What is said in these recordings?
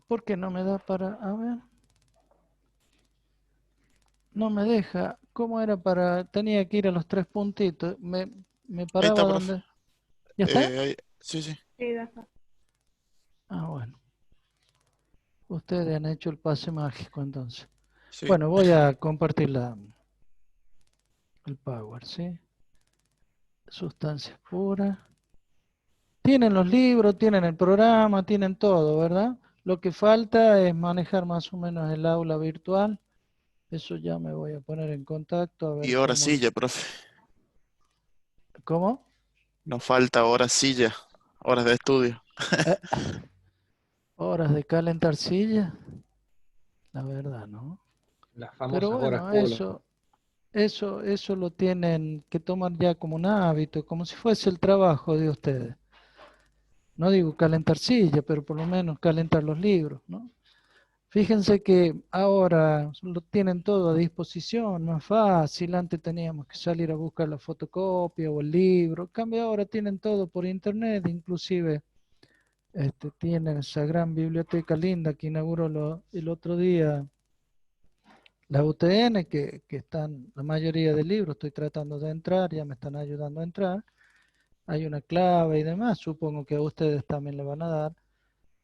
¿Por qué no me da para...? A ver. No me deja. ¿Cómo era para...? Tenía que ir a los tres puntitos. Me Ahí paraba está, profe. donde... ¿Ya está? Sí, sí, Sí, ya está. Ah, bueno. Ustedes han hecho el pase mágico entonces. sí. Bueno, voy a compartir el Power, ¿sí? Sustancias puras. Tienen los libros, tienen el programa, tienen todo, ¿verdad? Lo que falta es manejar más o menos el aula virtual. Eso ya me voy a poner en contacto a Y ver ahora cómo... silla, profe. ¿Cómo? Nos falta ahora silla, horas de estudio. Eh, Horas de calentar silla. La verdad, ¿no? Las Pero famosas horas bueno, polo. eso lo tienen que tomar ya como un hábito, como si fuese el trabajo de ustedes. No digo calentar silla, pero por lo menos calentar los libros, ¿no? Fíjense que ahora lo tienen todo a disposición, más fácil. Antes teníamos que salir a buscar la fotocopia o el libro. En cambio ahora tienen todo por internet, inclusive tienen esa gran biblioteca linda que inauguró el otro día la UTN, que están la mayoría de libros. Estoy tratando de entrar, ya me están ayudando a entrar. Hay una clave y demás, supongo que a ustedes también le van a dar.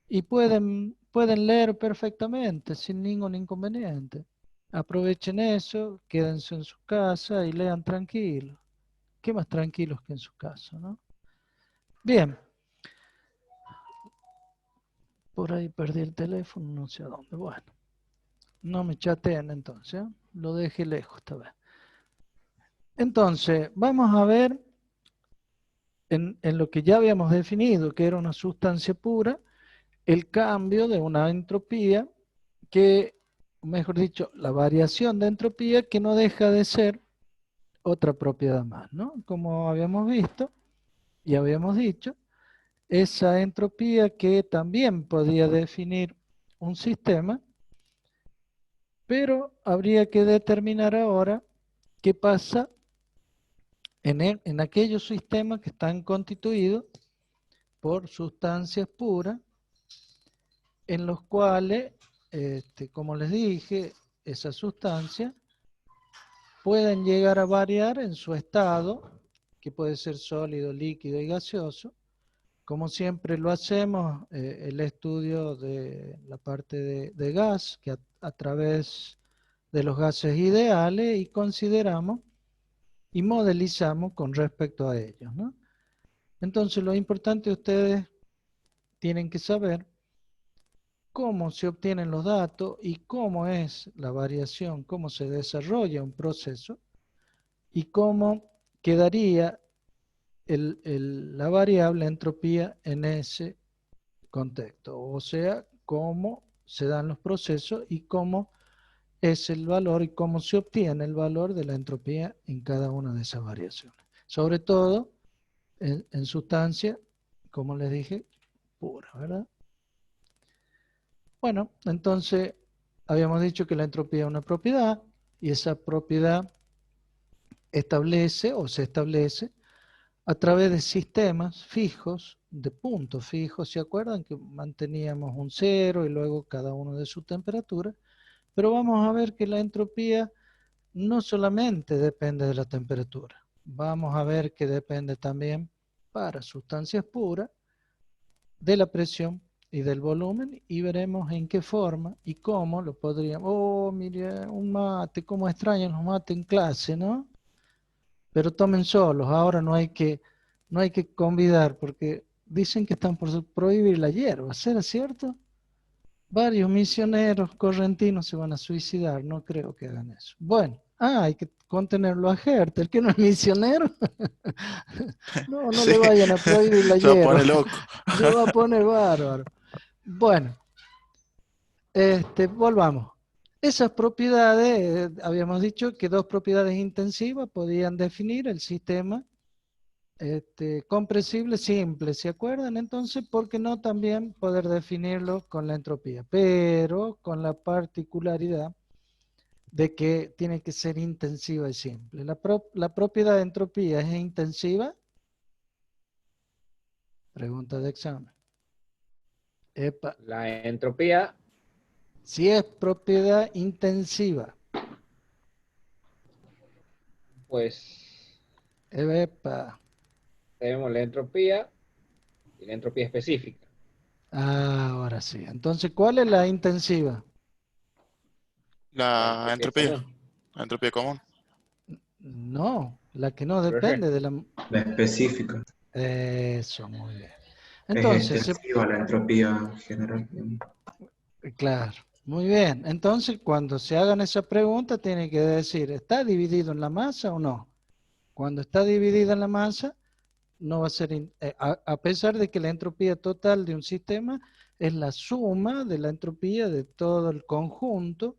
Y pueden leer perfectamente, sin ningún inconveniente. Aprovechen eso, quédense en su casa y lean tranquilos. ¿Qué más tranquilos que en su casa, no? Bien, por ahí perdí el teléfono, no sé a dónde. Bueno, no me chateen entonces, ¿eh? Lo dejé lejos esta vez. Entonces, vamos a ver en lo que ya habíamos definido, que era una sustancia pura, el cambio de una entropía que, mejor dicho, la variación de entropía que no deja de ser otra propiedad más, ¿no? Como habíamos visto y habíamos dicho, esa entropía que también podía definir un sistema, pero habría que determinar ahora qué pasa en aquellos sistemas que están constituidos por sustancias puras, en los cuales, como les dije, esas sustancias pueden llegar a variar en su estado, que puede ser sólido, líquido y gaseoso. Como siempre lo hacemos, el estudio de la parte de gas, que a través de los gases ideales, y consideramos y modelizamos con respecto a ellos, ¿no? Entonces lo importante ustedes tienen que saber cómo se obtienen los datos y cómo es la variación, cómo se desarrolla un proceso y cómo quedaría la variable entropía en ese contexto. O sea, cómo se dan los procesos y cómo es el valor y cómo se obtiene el valor de la entropía en cada una de esas variaciones. Sobre todo en sustancia, como les dije, pura, ¿verdad? Bueno, entonces habíamos dicho que la entropía es una propiedad y esa propiedad establece o se establece a través de sistemas fijos, de puntos fijos. ¿Se acuerdan que manteníamos un cero y luego cada uno de su temperatura? Pero vamos a ver que la entropía no solamente depende de la temperatura. Vamos a ver que depende también, para sustancias puras, de la presión y del volumen, y veremos en qué forma y cómo lo podríamos... Oh, mire, un mate, cómo extrañan los mates en clase, ¿no? Pero tomen solos, ahora no hay que convidar, porque dicen que están por prohibir la hierba. ¿Será cierto? Varios misioneros correntinos se van a suicidar, no creo que hagan eso. Bueno, hay que contenerlo a Hertel, que no es misionero. No Sí, le vayan a prohibir la se va a hierba, poner loco. se va a poner bárbaro. Bueno, volvamos. Esas propiedades, habíamos dicho que dos propiedades intensivas podían definir el sistema compresible simple, ¿se acuerdan? Entonces, ¿por qué no también poder definirlo con la entropía? Pero con la particularidad de que tiene que ser intensiva y simple. La propiedad de entropía es intensiva. Pregunta de examen. Epa. La entropía, Si es propiedad intensiva. pues Epa. tenemos la entropía y la entropía específica. Ah, ahora sí. Entonces, ¿cuál es la intensiva? La La entropía entropía. común. La entropía común. No, la que no Pero depende de la... La específica. Eso, muy bien. Es Entonces, extensiva la entropía general. claro, muy bien. Entonces, cuando se hagan esa pregunta, tienen que decir, ¿está dividido en la masa o no? Cuando está dividida en la masa, no va a ser, a pesar de que la entropía total de un sistema es la suma de la entropía de todo el conjunto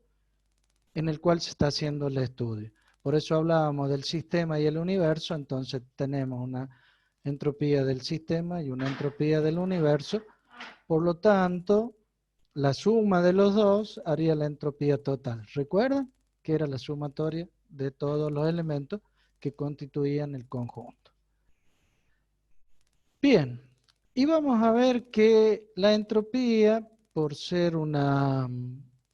en el cual se está haciendo el estudio. Por eso hablábamos del sistema y el universo, entonces tenemos una entropía del sistema y una entropía del universo. Por lo tanto, la suma de los dos haría la entropía total. ¿Recuerdan? Que era la sumatoria de todos los elementos que constituían el conjunto. Bien, y vamos a ver que la entropía, por ser una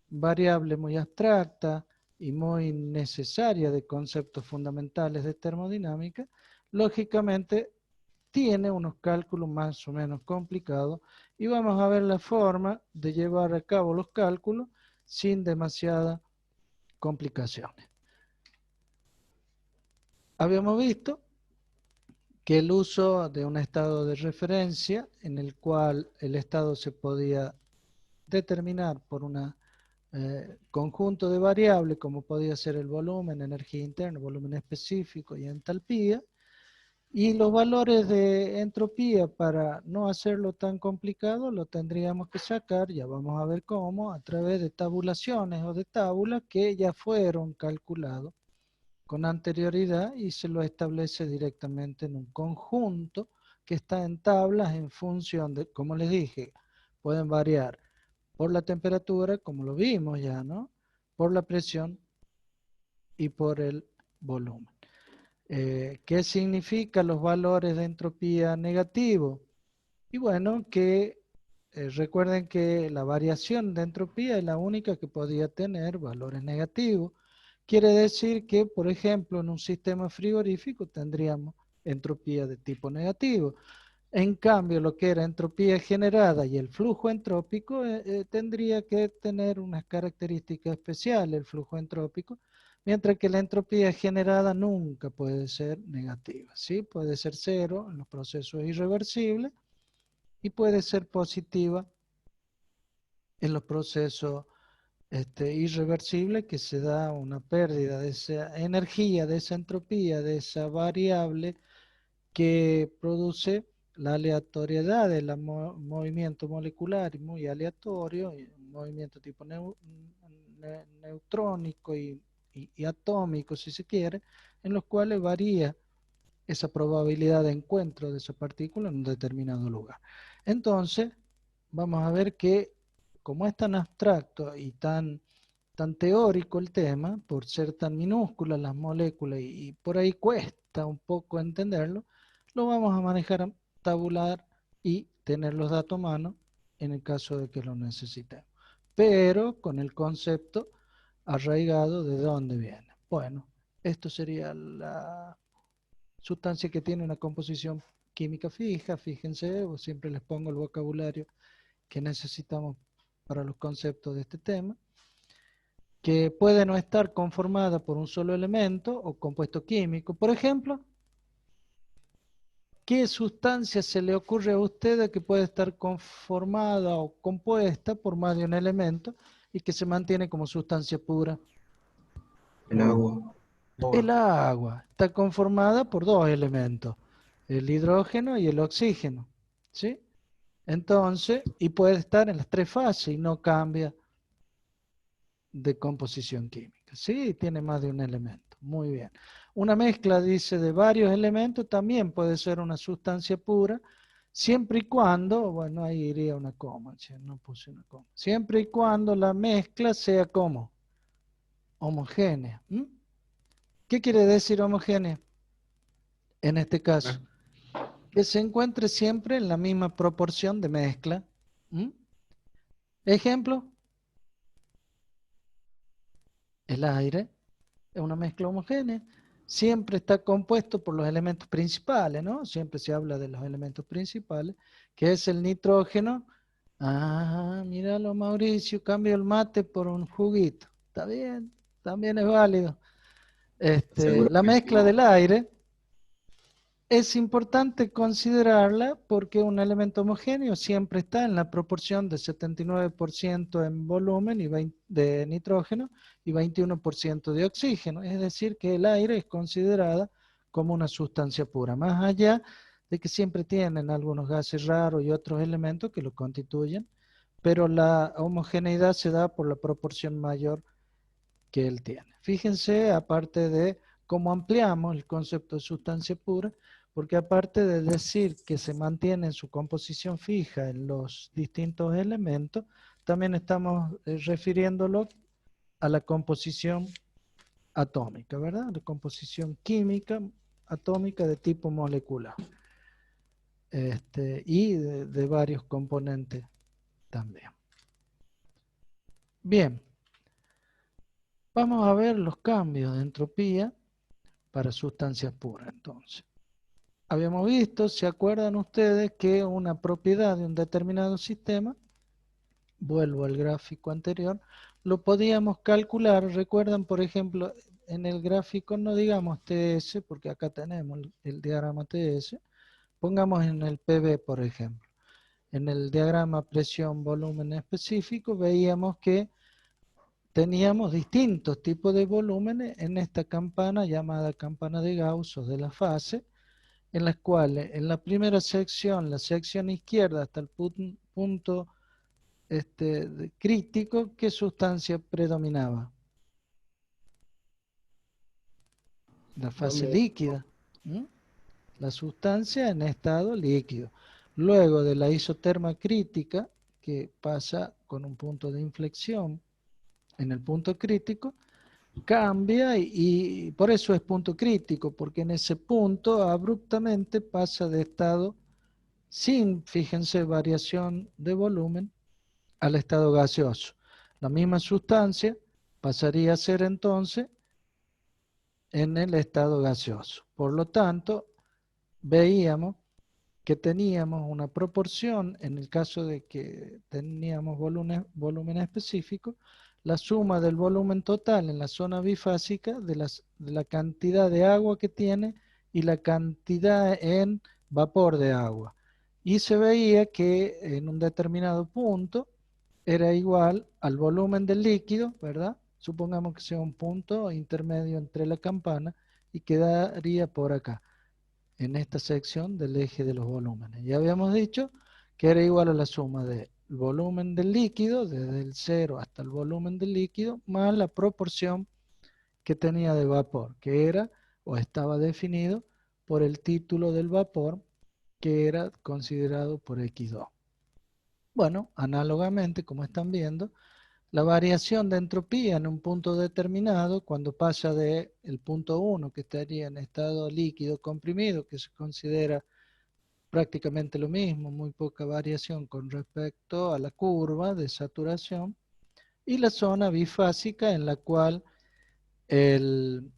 variable muy abstracta y muy necesaria de conceptos fundamentales de termodinámica, lógicamente tiene unos cálculos más o menos complicados y vamos a ver la forma de llevar a cabo los cálculos sin demasiadas complicaciones. Habíamos visto que el uso de un estado de referencia en el cual el estado se podía determinar por un conjunto de variables como podía ser el volumen, energía interna, volumen específico y entalpía, y los valores de entropía, para no hacerlo tan complicado, lo tendríamos que sacar, ya vamos a ver cómo, a través de tabulaciones o de tábulas que ya fueron calculados con anterioridad y se lo establece directamente en un conjunto que está en tablas en función de, como les dije, pueden variar por la temperatura, como lo vimos ya, ¿no? Por la presión y por el volumen. ¿Qué significa los valores de entropía negativo? Y bueno, que recuerden que la variación de entropía es la única que podía tener valores negativos. Quiere decir que, por ejemplo, en un sistema frigorífico tendríamos entropía de tipo negativo. En cambio, lo que era entropía generada y el flujo entrópico tendría que tener unas características especiales, el flujo entrópico, mientras que la entropía generada nunca puede ser negativa, ¿sí? Puede ser cero en los procesos irreversibles y puede ser positiva en los procesos irreversibles, que se da una pérdida de esa energía, de esa entropía, de esa variable que produce la aleatoriedad del movimiento molecular, y muy aleatorio, y un movimiento tipo neutrónico y atómico, si se quiere, en los cuales varía esa probabilidad de encuentro de esa partícula en un determinado lugar. Entonces, vamos a ver que, como es tan abstracto y tan teórico el tema, por ser tan minúsculas las moléculas y por ahí cuesta un poco entenderlo, lo vamos a manejar tabular y tener los datos a mano en el caso de que lo necesitemos. Pero con el concepto arraigado de dónde viene. Bueno, esto sería la sustancia que tiene una composición química fija, fíjense, o siempre les pongo el vocabulario que necesitamos para los conceptos de este tema, que puede no estar conformada por un solo elemento o compuesto químico. Por ejemplo, ¿qué sustancia se le ocurre a usted que puede estar conformada o compuesta por más de un elemento y que se mantiene como sustancia pura? El agua. El agua está conformada por dos elementos, el hidrógeno y el oxígeno, ¿sí? Entonces, y puede estar en las tres fases y no cambia de composición química, ¿sí? Tiene más de un elemento, muy bien. Una mezcla, dice, de varios elementos también puede ser una sustancia pura, siempre y cuando, bueno, ahí iría una coma, ¿sí? No puse una coma, siempre y cuando la mezcla sea como homogénea. ¿Qué quiere decir homogénea? En este caso, que se encuentre siempre en la misma proporción de mezcla. Ejemplo, el aire es una mezcla homogénea. Siempre está compuesto por los elementos principales, ¿no? Siempre se habla de los elementos principales, que es el nitrógeno. Ah, míralo, Mauricio, cambio el mate por un juguito. Está bien, también es válido. Seguro La que sí. mezcla del aire es importante considerarla porque un elemento homogéneo siempre está en la proporción de 79% en volumen y de nitrógeno y 21% de oxígeno. Es decir, que el aire es considerada como una sustancia pura, más allá de que siempre tienen algunos gases raros y otros elementos que lo constituyen, pero la homogeneidad se da por la proporción mayor que él tiene. Fíjense, aparte de cómo ampliamos el concepto de sustancia pura, porque aparte de decir que se mantiene en su composición fija en los distintos elementos, también estamos refiriéndolo a la composición atómica, ¿verdad? La composición química atómica de tipo molecular. Y de varios componentes también. Bien, vamos a ver los cambios de entropía para sustancias puras, entonces. Habíamos visto, ¿se acuerdan ustedes que una propiedad de un determinado sistema, vuelvo al gráfico anterior, lo podíamos calcular? Recuerdan, por ejemplo, en el gráfico no digamos TS, porque acá tenemos el diagrama TS, pongamos en el PV, por ejemplo. En el diagrama presión-volumen específico veíamos que teníamos distintos tipos de volúmenes en esta campana llamada campana de Gauss o de la fase, en las cuales en la primera sección, la sección izquierda hasta el punto crítico, ¿qué sustancia predominaba? La fase Volumen. líquida. ¿Mm? La sustancia en estado líquido. Luego de la isoterma crítica, que pasa con un punto de inflexión en el punto crítico, cambia y por eso es punto crítico, porque en ese punto abruptamente pasa de estado sin, fíjense, variación de volumen al estado gaseoso. La misma sustancia pasaría a ser entonces en el estado gaseoso. Por lo tanto, veíamos que teníamos una proporción, en el caso de que teníamos volumen específico, la suma del volumen total en la zona bifásica de la cantidad de agua que tiene y la cantidad en vapor de agua. Y se veía que en un determinado punto era igual al volumen del líquido, ¿verdad? Supongamos que sea un punto intermedio entre la campana y quedaría por acá, en esta sección del eje de los volúmenes. Ya habíamos dicho que era igual a la suma del volumen del líquido, desde el 0 hasta el volumen del líquido, más la proporción que tenía de vapor, que era o estaba definido por el título del vapor, que era considerado por X2. Bueno, análogamente, como están viendo, la variación de entropía en un punto determinado, cuando pasa del punto 1, que estaría en estado líquido comprimido, que se considera prácticamente lo mismo, muy poca variación con respecto a la curva de saturación, y la zona bifásica en la cual el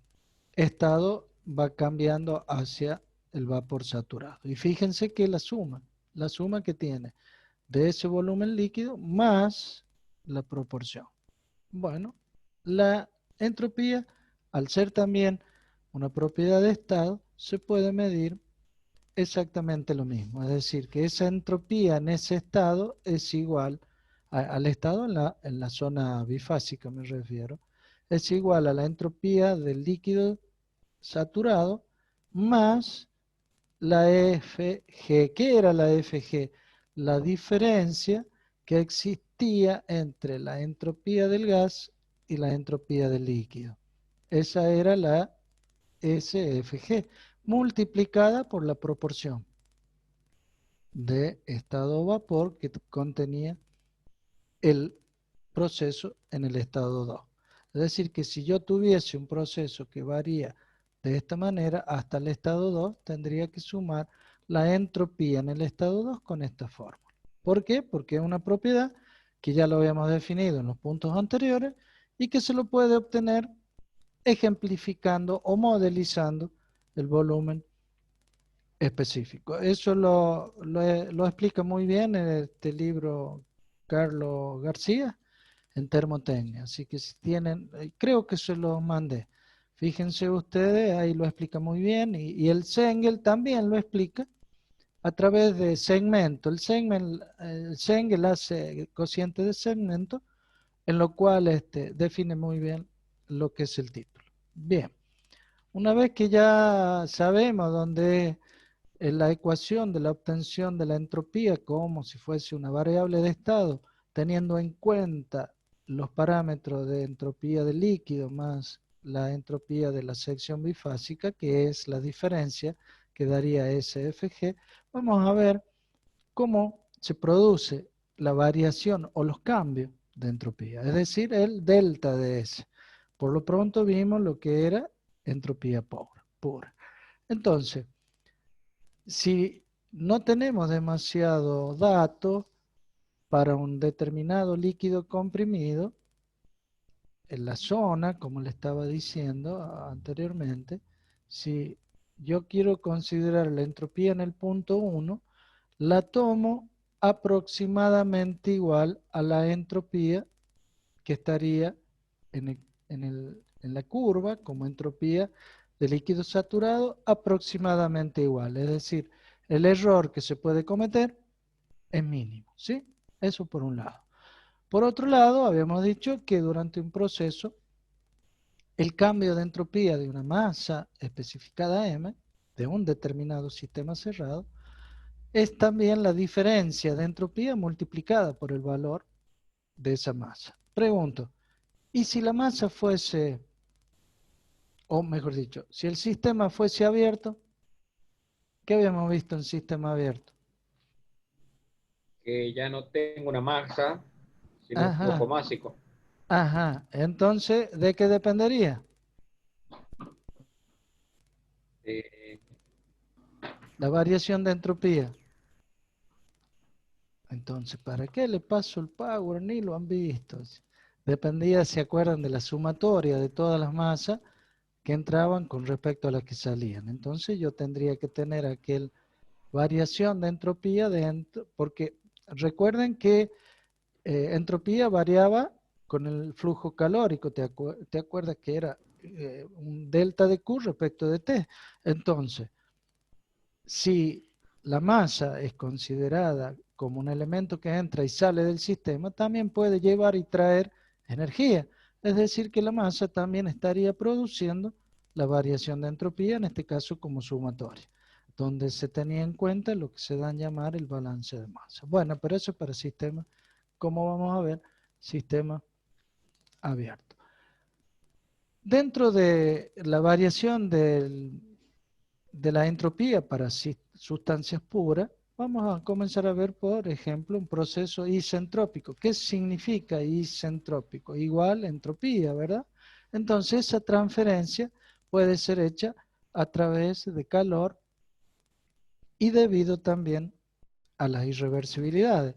estado va cambiando hacia el vapor saturado. Y fíjense que la suma que tiene de ese volumen líquido más la proporción. Bueno, la entropía, al ser también una propiedad de estado, se puede medir exactamente lo mismo. Es decir, que esa entropía en ese estado es igual al estado en la zona bifásica, me refiero. Es igual a la entropía del líquido saturado más la FG. ¿Qué era la FG? La diferencia que existía entre la entropía del gas y la entropía del líquido. Esa era la SFG, multiplicada por la proporción de estado vapor que contenía el proceso en el estado 2. Es decir, que si yo tuviese un proceso que varía de esta manera hasta el estado 2, tendría que sumar la entropía en el estado 2 con esta fórmula. ¿Por qué? Porque es una propiedad que ya lo habíamos definido en los puntos anteriores y que se lo puede obtener ejemplificando o modelizando el volumen específico. Eso lo explica muy bien en este libro Carlos García en termotecnia. Así que si tienen, creo que se lo mandé. Fíjense ustedes, ahí lo explica muy bien y el Sengel también lo explica a través de segmento. El Sengel hace cociente de segmento, en lo cual define muy bien lo que es el título. Bien, una vez que ya sabemos dónde es la ecuación de la obtención de la entropía como si fuese una variable de estado, teniendo en cuenta los parámetros de entropía del líquido más la entropía de la sección bifásica, que es la diferencia que daría SFG, vamos a ver cómo se produce la variación o los cambios de entropía, es decir, el delta de S. Por lo pronto vimos lo que era entropía pura. Entonces, si no tenemos demasiado dato para un determinado líquido comprimido, en la zona, como le estaba diciendo anteriormente, si yo quiero considerar la entropía en el punto 1, la tomo aproximadamente igual a la entropía que estaría en la curva como entropía de líquido saturado, aproximadamente igual. Es decir, el error que se puede cometer es mínimo, ¿sí? Eso por un lado. Por otro lado, habíamos dicho que durante un proceso, el cambio de entropía de una masa especificada M, de un determinado sistema cerrado, es también la diferencia de entropía multiplicada por el valor de esa masa. Pregunto, ¿y si la masa fuese, o mejor dicho, si el sistema fuese abierto? ¿Qué habíamos visto en sistema abierto? Que ya no tengo una masa, sino un flujo Ajá, másico. ajá. Entonces, ¿de qué dependería? Eh, La variación de entropía. Entonces, ¿para qué le paso el power? Ni lo han visto. Dependía, ¿se acuerdan de la sumatoria de todas las masas que entraban con respecto a las que salían? Entonces yo tendría que tener aquel variación de entropía dentro, porque recuerden que entropía variaba con el flujo calórico. ¿Te acuerdas que era un delta de Q respecto de T? Entonces, si la masa es considerada como un elemento que entra y sale del sistema, también puede llevar y traer energía. Es decir, que la masa también estaría produciendo la variación de entropía, en este caso como sumatoria, donde se tenía en cuenta lo que se da en llamar el balance de masa. Bueno, pero eso es para sistemas, como vamos a ver, sistema abierto. Dentro de la variación de la entropía para sustancias puras, vamos a comenzar a ver, por ejemplo, un proceso isentrópico. ¿Qué significa isentrópico? Igual entropía, ¿verdad? Entonces, esa transferencia puede ser hecha a través de calor y debido también a las irreversibilidades.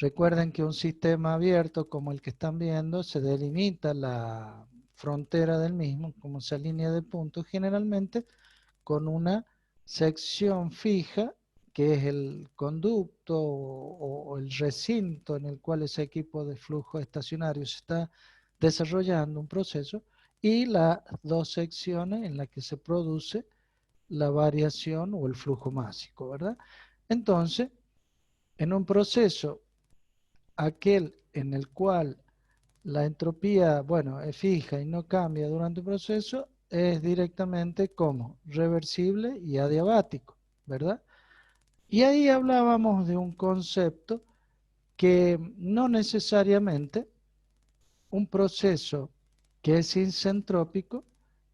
Recuerden que un sistema abierto como el que están viendo se delimita la frontera del mismo como esa línea de puntos generalmente con una sección fija que es el conducto o el recinto en el cual ese equipo de flujo estacionario se está desarrollando un proceso y las dos secciones en las que se produce la variación o el flujo másico, ¿verdad? Entonces, en un proceso aquel en el cual la entropía, bueno, es fija y no cambia durante el proceso, es directamente como reversible y adiabático, ¿verdad? Y ahí hablábamos de un concepto que no necesariamente un proceso que es isentrópico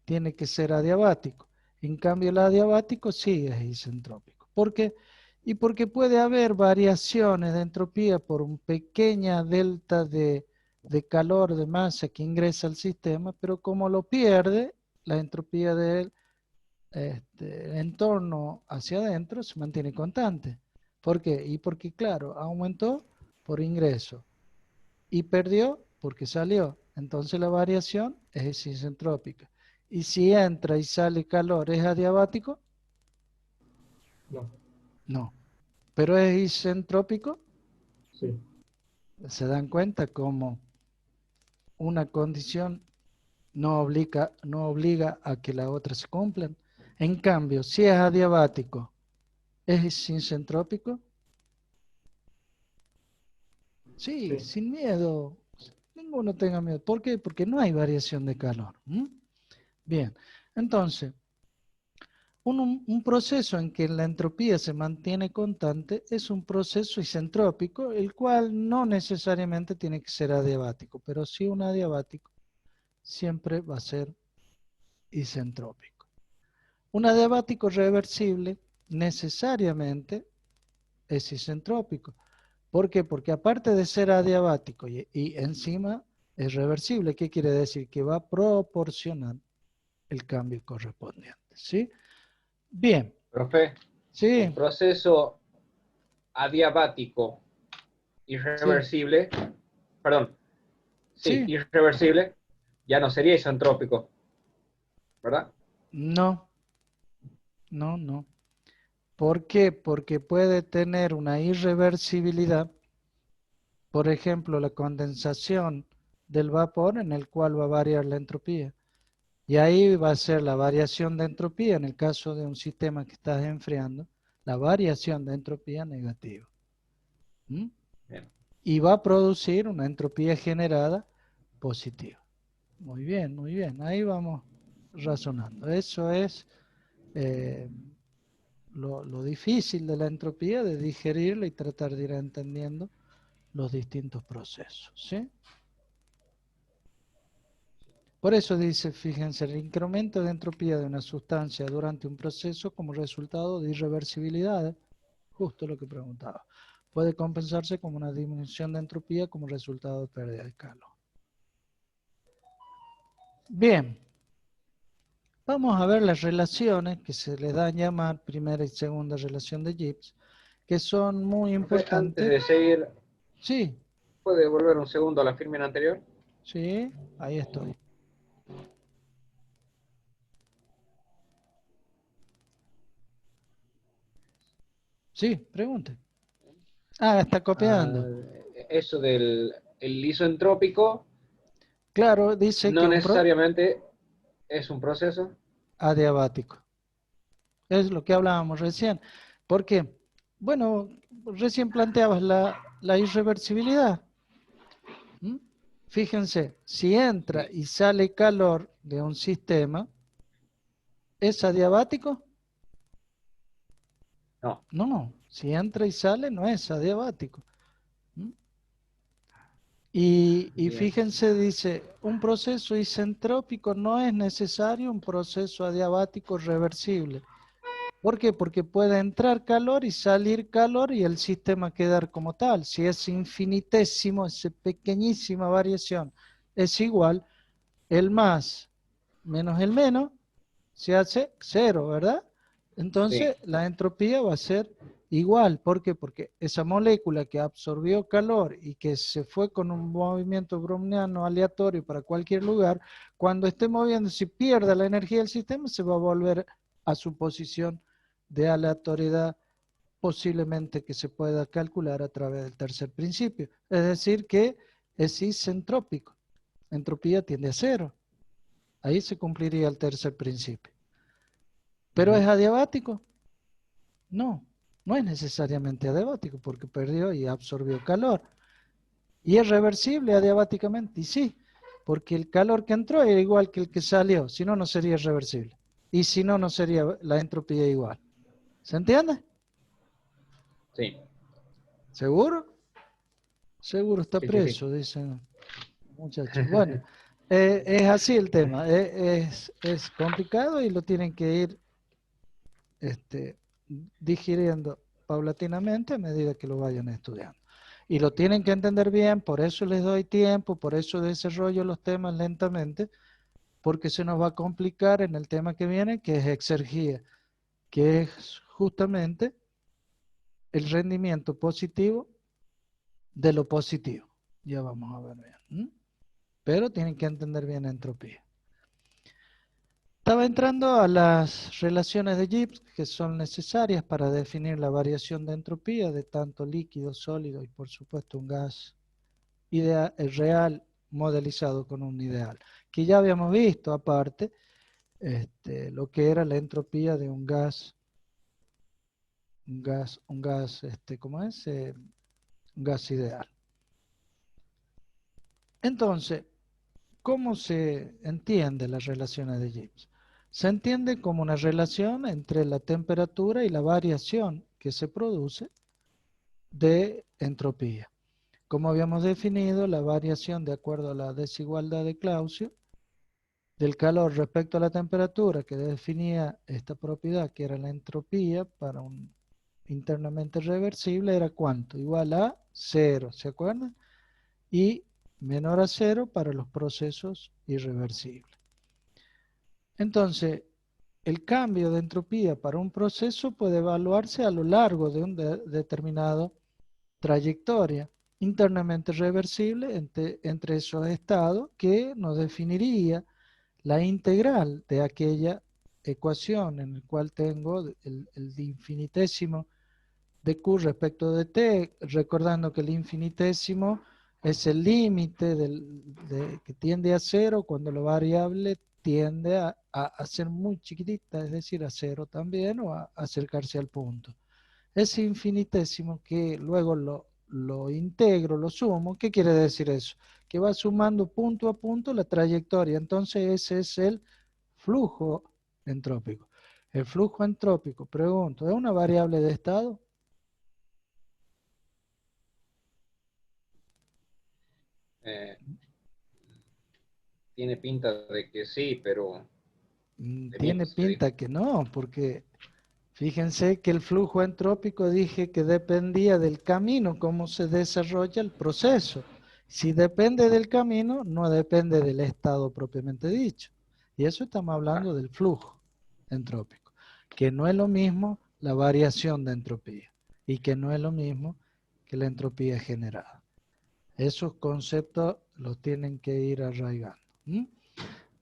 tiene que ser adiabático. En cambio, el adiabático sí es isentrópico. ¿Por qué? Y porque puede haber variaciones de entropía por un pequeña delta de calor de masa que ingresa al sistema, pero como lo pierde, la entropía del entorno hacia adentro se mantiene constante. ¿Por qué? Y porque, claro, aumentó por ingreso y perdió porque salió. Entonces la variación es isentrópica. Y si entra y sale calor, ¿es adiabático? No. No. ¿Pero es isentrópico? Sí. ¿Se dan cuenta cómo una condición no obliga a que la otra se cumplan? En cambio, si es adiabático, ¿es isentrópico? Sí, Sí. sin miedo. Ninguno tenga miedo. ¿Por qué? Porque no hay variación de calor. Bien, entonces, un proceso en que la entropía se mantiene constante es un proceso isentrópico, el cual no necesariamente tiene que ser adiabático, pero sí un adiabático siempre va a ser isentrópico. Un adiabático reversible necesariamente es isentrópico. ¿Por qué? Porque aparte de ser adiabático y encima es reversible, ¿qué quiere decir? Que va a proporcionar el cambio correspondiente, ¿sí? Bien, Profe, un sí, proceso adiabático sí, irreversible, perdón, sí, sí, irreversible, ya no sería isentrópico, ¿verdad? no, no, no. ¿Por qué? Porque puede tener una irreversibilidad, por ejemplo, la condensación del vapor en el cual va a variar la entropía. Y ahí va a ser la variación de entropía, en el caso de un sistema que estás enfriando, la variación de entropía negativa. ¿Mm? Bien. Y va a producir una entropía generada positiva. Muy bien, muy bien. Ahí vamos razonando. Eso es eh, lo difícil de la entropía, de digerirla y tratar de ir entendiendo los distintos procesos, ¿sí? Por eso dice, fíjense, el incremento de entropía de una sustancia durante un proceso como resultado de irreversibilidad, justo lo que preguntaba, puede compensarse como una disminución de entropía como resultado de pérdida de calor. Bien, vamos a ver las relaciones que se le dan a llamar primera y segunda relación de Gibbs, que son muy Profe, antes importantes. de seguir, Sí, ¿puede volver un segundo a la firma anterior? sí, ahí estoy. Sí, pregunte. Ah, está copiando. Eso del el isentrópico Claro, dice que no necesariamente es un proceso. adiabático. Es lo que hablábamos recién. ¿Por qué? Bueno, recién planteabas la irreversibilidad. ¿Mm? Fíjense, si entra Sí. y sale calor de un sistema, ¿es adiabático? No, No, si entra y sale no es adiabático. ¿Mm? Y bien. fíjense, dice, un proceso isentrópico no es necesario un proceso adiabático reversible. ¿Por qué? Porque puede entrar calor y salir calor y el sistema quedar como tal. Si es infinitésimo, esa pequeñísima variación es igual, el más menos el menos se hace cero, ¿verdad? Sí, Entonces la entropía va a ser igual. ¿Por qué? Porque esa molécula que absorbió calor y que se fue con un movimiento browniano aleatorio para cualquier lugar, cuando esté moviendo, si pierde la energía del sistema, se va a volver a su posición de aleatoriedad posiblemente que se pueda calcular a través del tercer principio. Es decir, que es isentrópico. Entropía tiende a cero. Ahí se cumpliría el tercer principio. ¿Pero es ujú, adiabático? No, no es necesariamente adiabático porque perdió y absorbió calor. ¿Y es reversible adiabáticamente? Y sí, porque el calor que entró era igual que el que salió, si no, no sería reversible. Y si no, no sería la entropía igual. ¿Se entiende? sí, ¿Seguro? Seguro está sí, sí, sí. preso, dicen muchachos. Bueno, es así el tema. Es complicado y lo tienen que ir este, digiriendo paulatinamente a medida que lo vayan estudiando. Y lo tienen que entender bien, por eso les doy tiempo, por eso desarrollo los temas lentamente, porque se nos va a complicar en el tema que viene, que es exergía, que es justamente el rendimiento positivo de lo positivo. Ya vamos a ver bien. Pero tienen que entender bien la entropía. Estaba entrando a las relaciones de Gibbs que son necesarias para definir la variación de entropía de tanto líquido, sólido y por supuesto un gas real modelizado con un ideal. Que ya habíamos visto aparte lo que era la entropía de un gas, ¿cómo es? Un gas ideal. Entonces, ¿cómo se entiende las relaciones de Gibbs? Se entiende como una relación entre la temperatura y la variación que se produce de entropía. Como habíamos definido, la variación de acuerdo a la desigualdad de Clausius del calor respecto a la temperatura que definía esta propiedad que era la entropía para un internamente reversible era ¿cuánto? Igual a 0, ¿se acuerdan? Y menor a 0 para los procesos irreversibles. Entonces, el cambio de entropía para un proceso puede evaluarse a lo largo de un determinado trayectoria internamente reversible entre esos estados que nos definiría la integral de aquella ecuación en la cual tengo el infinitésimo de Q respecto de T, recordando que el infinitésimo es el límite que tiende a cero cuando la variable tiende a ser muy chiquitita, es decir, a cero también o a acercarse al punto. Ese infinitésimo que luego lo integro, lo sumo, ¿qué quiere decir eso? Que va sumando punto a punto la trayectoria, entonces ese es el flujo entrópico. El flujo entrópico, pregunto, ¿es una variable de estado? Eh, tiene pinta de que sí, pero Tiene permítese, dijo. pinta que no, porque fíjense que el flujo entrópico dije que dependía del camino, cómo se desarrolla el proceso. Si depende del camino, no depende del estado propiamente dicho. Y eso estamos hablando del flujo entrópico, que no es lo mismo la variación de entropía y que no es lo mismo que la entropía generada. Esos conceptos los tienen que ir arraigando.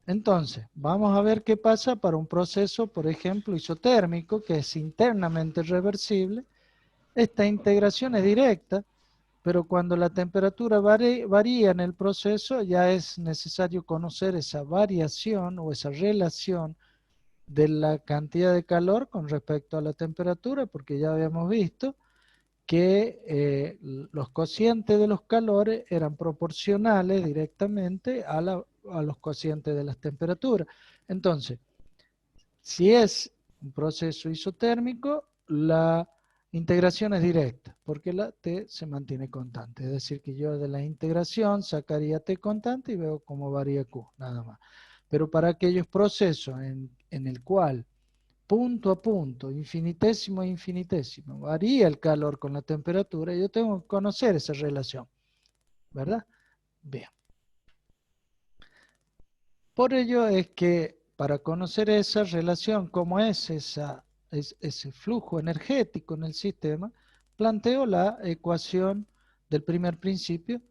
Entonces, vamos a ver qué pasa para un proceso, por ejemplo, isotérmico, que es internamente reversible. Esta integración es directa, pero cuando la temperatura varía en el proceso, ya es necesario conocer esa variación o esa relación de la cantidad de calor con respecto a la temperatura, porque ya habíamos visto que los cocientes de los calores eran proporcionales directamente a los cocientes de las temperaturas. Entonces, si es un proceso isotérmico, la integración es directa, porque la T se mantiene constante. Es decir, que yo de la integración sacaría T constante y veo cómo varía Q, nada más. Pero para aquellos procesos en el cual punto a punto, infinitésimo a infinitésimo, varía el calor con la temperatura, yo tengo que conocer esa relación, ¿verdad? Bien. Por ello es que para conocer esa relación, cómo es ese flujo energético en el sistema, planteo la ecuación del primer principio,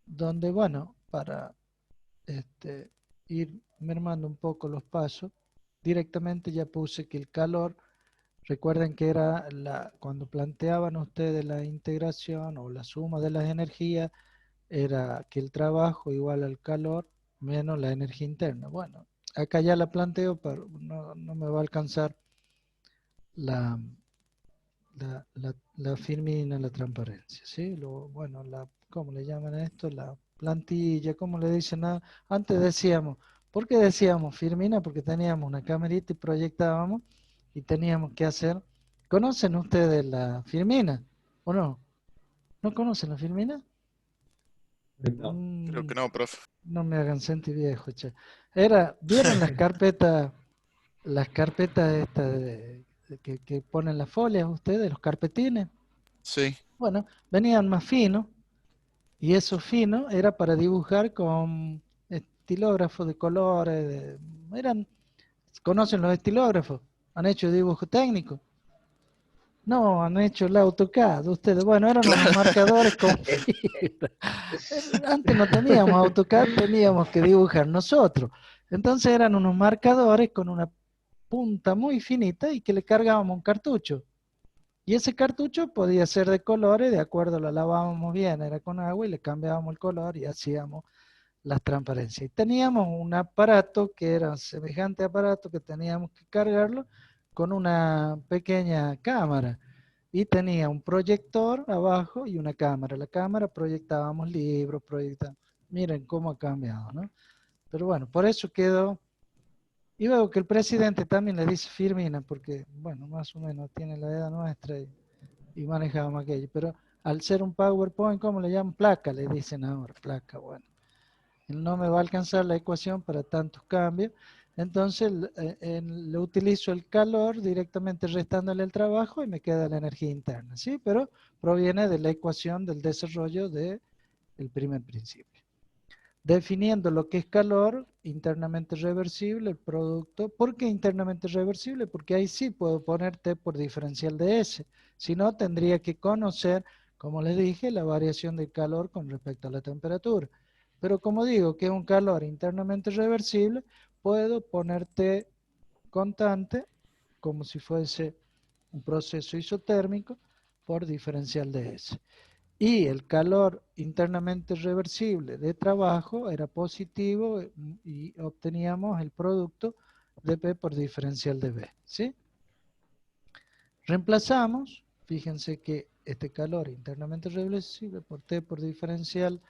donde, bueno, para ir mermando un poco los pasos, directamente ya puse que el calor. Recuerden que era cuando planteaban ustedes la integración o la suma de las energías, era que el trabajo igual al calor menos la energía interna. Bueno, acá ya la planteo, pero no me va a alcanzar la, la firmina, la transparencia, ¿sí? Bueno, ¿cómo le llaman a esto? La plantilla, ¿cómo le dicen? Antes decíamos, ¿por qué decíamos firmina? Porque teníamos una camerita y proyectábamos y teníamos que hacer. ¿Conocen ustedes la firmina o no? ¿No conocen la firmina? No. Creo que no, profe. No me hagan sentir viejo, che. ¿Vieron las carpetas estas que ponen las folias ustedes, los carpetines? Sí. Bueno, venían más finos y eso fino era para dibujar con estilógrafos de colores. ¿Conocen los estilógrafos? ¿Han hecho dibujo técnico? No, han hecho el AutoCAD ustedes. Bueno, eran unos marcadores con fibra. Antes no teníamos AutoCAD, teníamos que dibujar nosotros. Entonces eran unos marcadores con una punta muy finita y que le cargábamos un cartucho. Y ese cartucho podía ser de colores, de acuerdo, lo lavábamos bien, era con agua y le cambiábamos el color y hacíamos las transparencias. Y teníamos un aparato que era semejante aparato que teníamos que cargarlo con una pequeña cámara. Y tenía un proyector abajo y una cámara. La cámara proyectábamos libros, proyectábamos. Miren cómo ha cambiado, ¿no? Pero bueno, por eso quedó. Y veo que el presidente también le dice Firmina, porque, bueno, más o menos tiene la edad nuestra y manejábamos aquello. Pero al ser un PowerPoint, ¿cómo le llaman? Placa, le dicen ahora, placa, bueno. No me va a alcanzar la ecuación para tantos cambios. Entonces le utilizo el calor directamente restándole el trabajo y me queda la energía interna, ¿sí? Pero proviene de la ecuación del desarrollo del primer principio. Definiendo lo que es calor internamente reversible, el producto. ¿Por qué internamente reversible? Porque ahí sí puedo poner T por diferencial de S. Si no, tendría que conocer, como les dije, la variación del calor con respecto a la temperatura. Pero como digo que es un calor internamente reversible, puedo poner T constante, como si fuese un proceso isotérmico, por diferencial de S. Y el calor internamente reversible de trabajo era positivo y obteníamos el producto de P por diferencial de B, ¿sí? Reemplazamos, fíjense que este calor internamente reversible por T por diferencial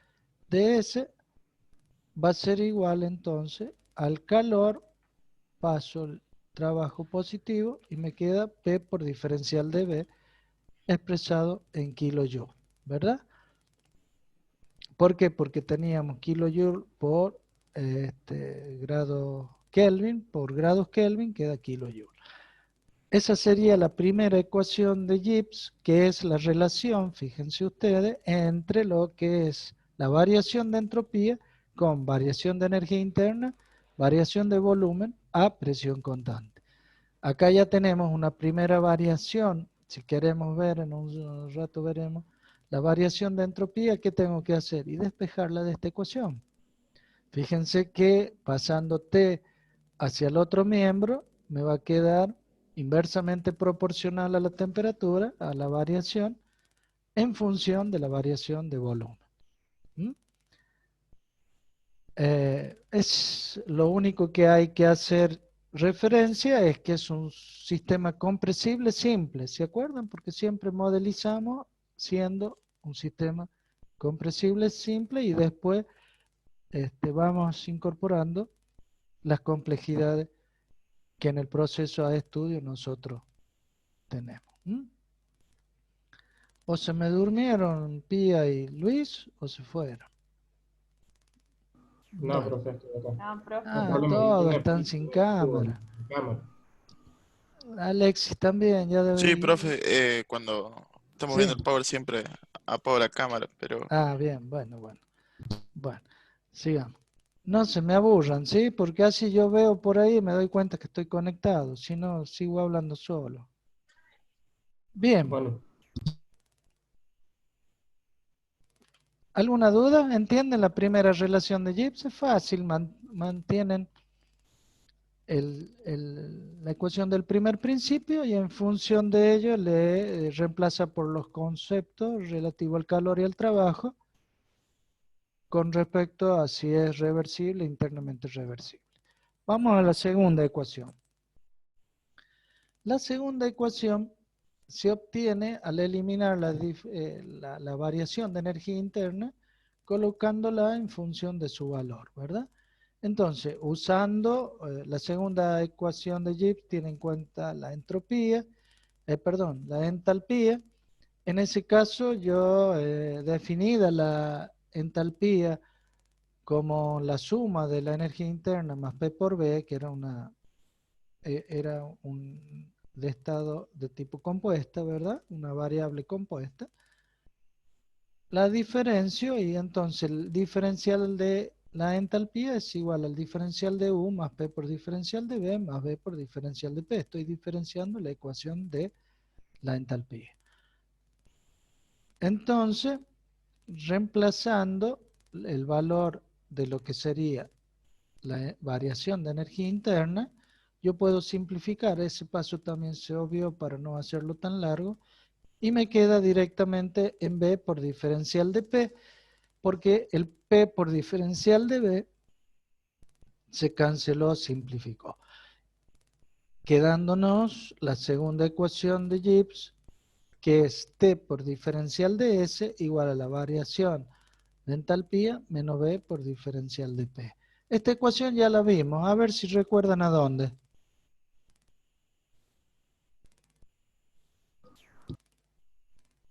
de S va a ser igual entonces al calor, paso el trabajo positivo y me queda P por diferencial de B expresado en kilojoule, ¿verdad? ¿Por qué? Porque teníamos kilojoule por grado Kelvin, por grados Kelvin queda kilojoule. Esa sería la primera ecuación de Gibbs, que es la relación, fíjense ustedes, entre lo que es la variación de entropía con variación de energía interna, variación de volumen a presión constante. Acá ya tenemos una primera variación, si queremos ver, en un rato veremos, la variación de entropía, ¿qué tengo que hacer? Y despejarla de esta ecuación. Fíjense que pasando T hacia el otro miembro, me va a quedar inversamente proporcional a la temperatura, a la variación, en función de la variación de volumen. Es lo único que hay que hacer referencia es que es un sistema compresible simple, ¿se acuerdan? Porque siempre modelizamos siendo un sistema compresible simple y después vamos incorporando las complejidades que en el proceso de estudio nosotros tenemos. O se me durmieron Pía y Luis o se fueron. No, Bueno. profe, estoy acá. No, profe. Todos están sin cámara. Alexis también, ya debe Sí, ir. profe, cuando estamos Sí. viendo el Power siempre apago la cámara, pero Bien, bueno. Bueno, sigamos. No se me aburran, ¿sí? Porque así yo veo por ahí y me doy cuenta que estoy conectado. Si no, sigo hablando solo. Bien. Bueno. ¿Alguna duda? ¿Entienden la primera relación de Gibbs? Es fácil, mantienen la ecuación del primer principio y en función de ello le reemplaza por los conceptos relativos al calor y al trabajo con respecto a si es reversible e internamente reversible. Vamos a la segunda ecuación. La segunda ecuación se obtiene al eliminar la variación de energía interna colocándola en función de su valor, ¿verdad? Entonces, usando la segunda ecuación de Gibbs, tiene en cuenta la entropía, la entalpía. En ese caso, yo definida la entalpía como la suma de la energía interna más P por B, que era un de estado de tipo compuesta, ¿verdad? Una variable compuesta. La diferencio y entonces el diferencial de la entalpía es igual al diferencial de U más P por diferencial de B más B por diferencial de P. Estoy diferenciando la ecuación de la entalpía. Entonces, reemplazando el valor de lo que sería la variación de energía interna, yo puedo simplificar, ese paso también se obvió para no hacerlo tan largo, y me queda directamente en B por diferencial de P, porque el P por diferencial de B se canceló, simplificó. Quedándonos la segunda ecuación de Gibbs, que es T por diferencial de S igual a la variación de entalpía menos B por diferencial de P. Esta ecuación ya la vimos, a ver si recuerdan a dónde.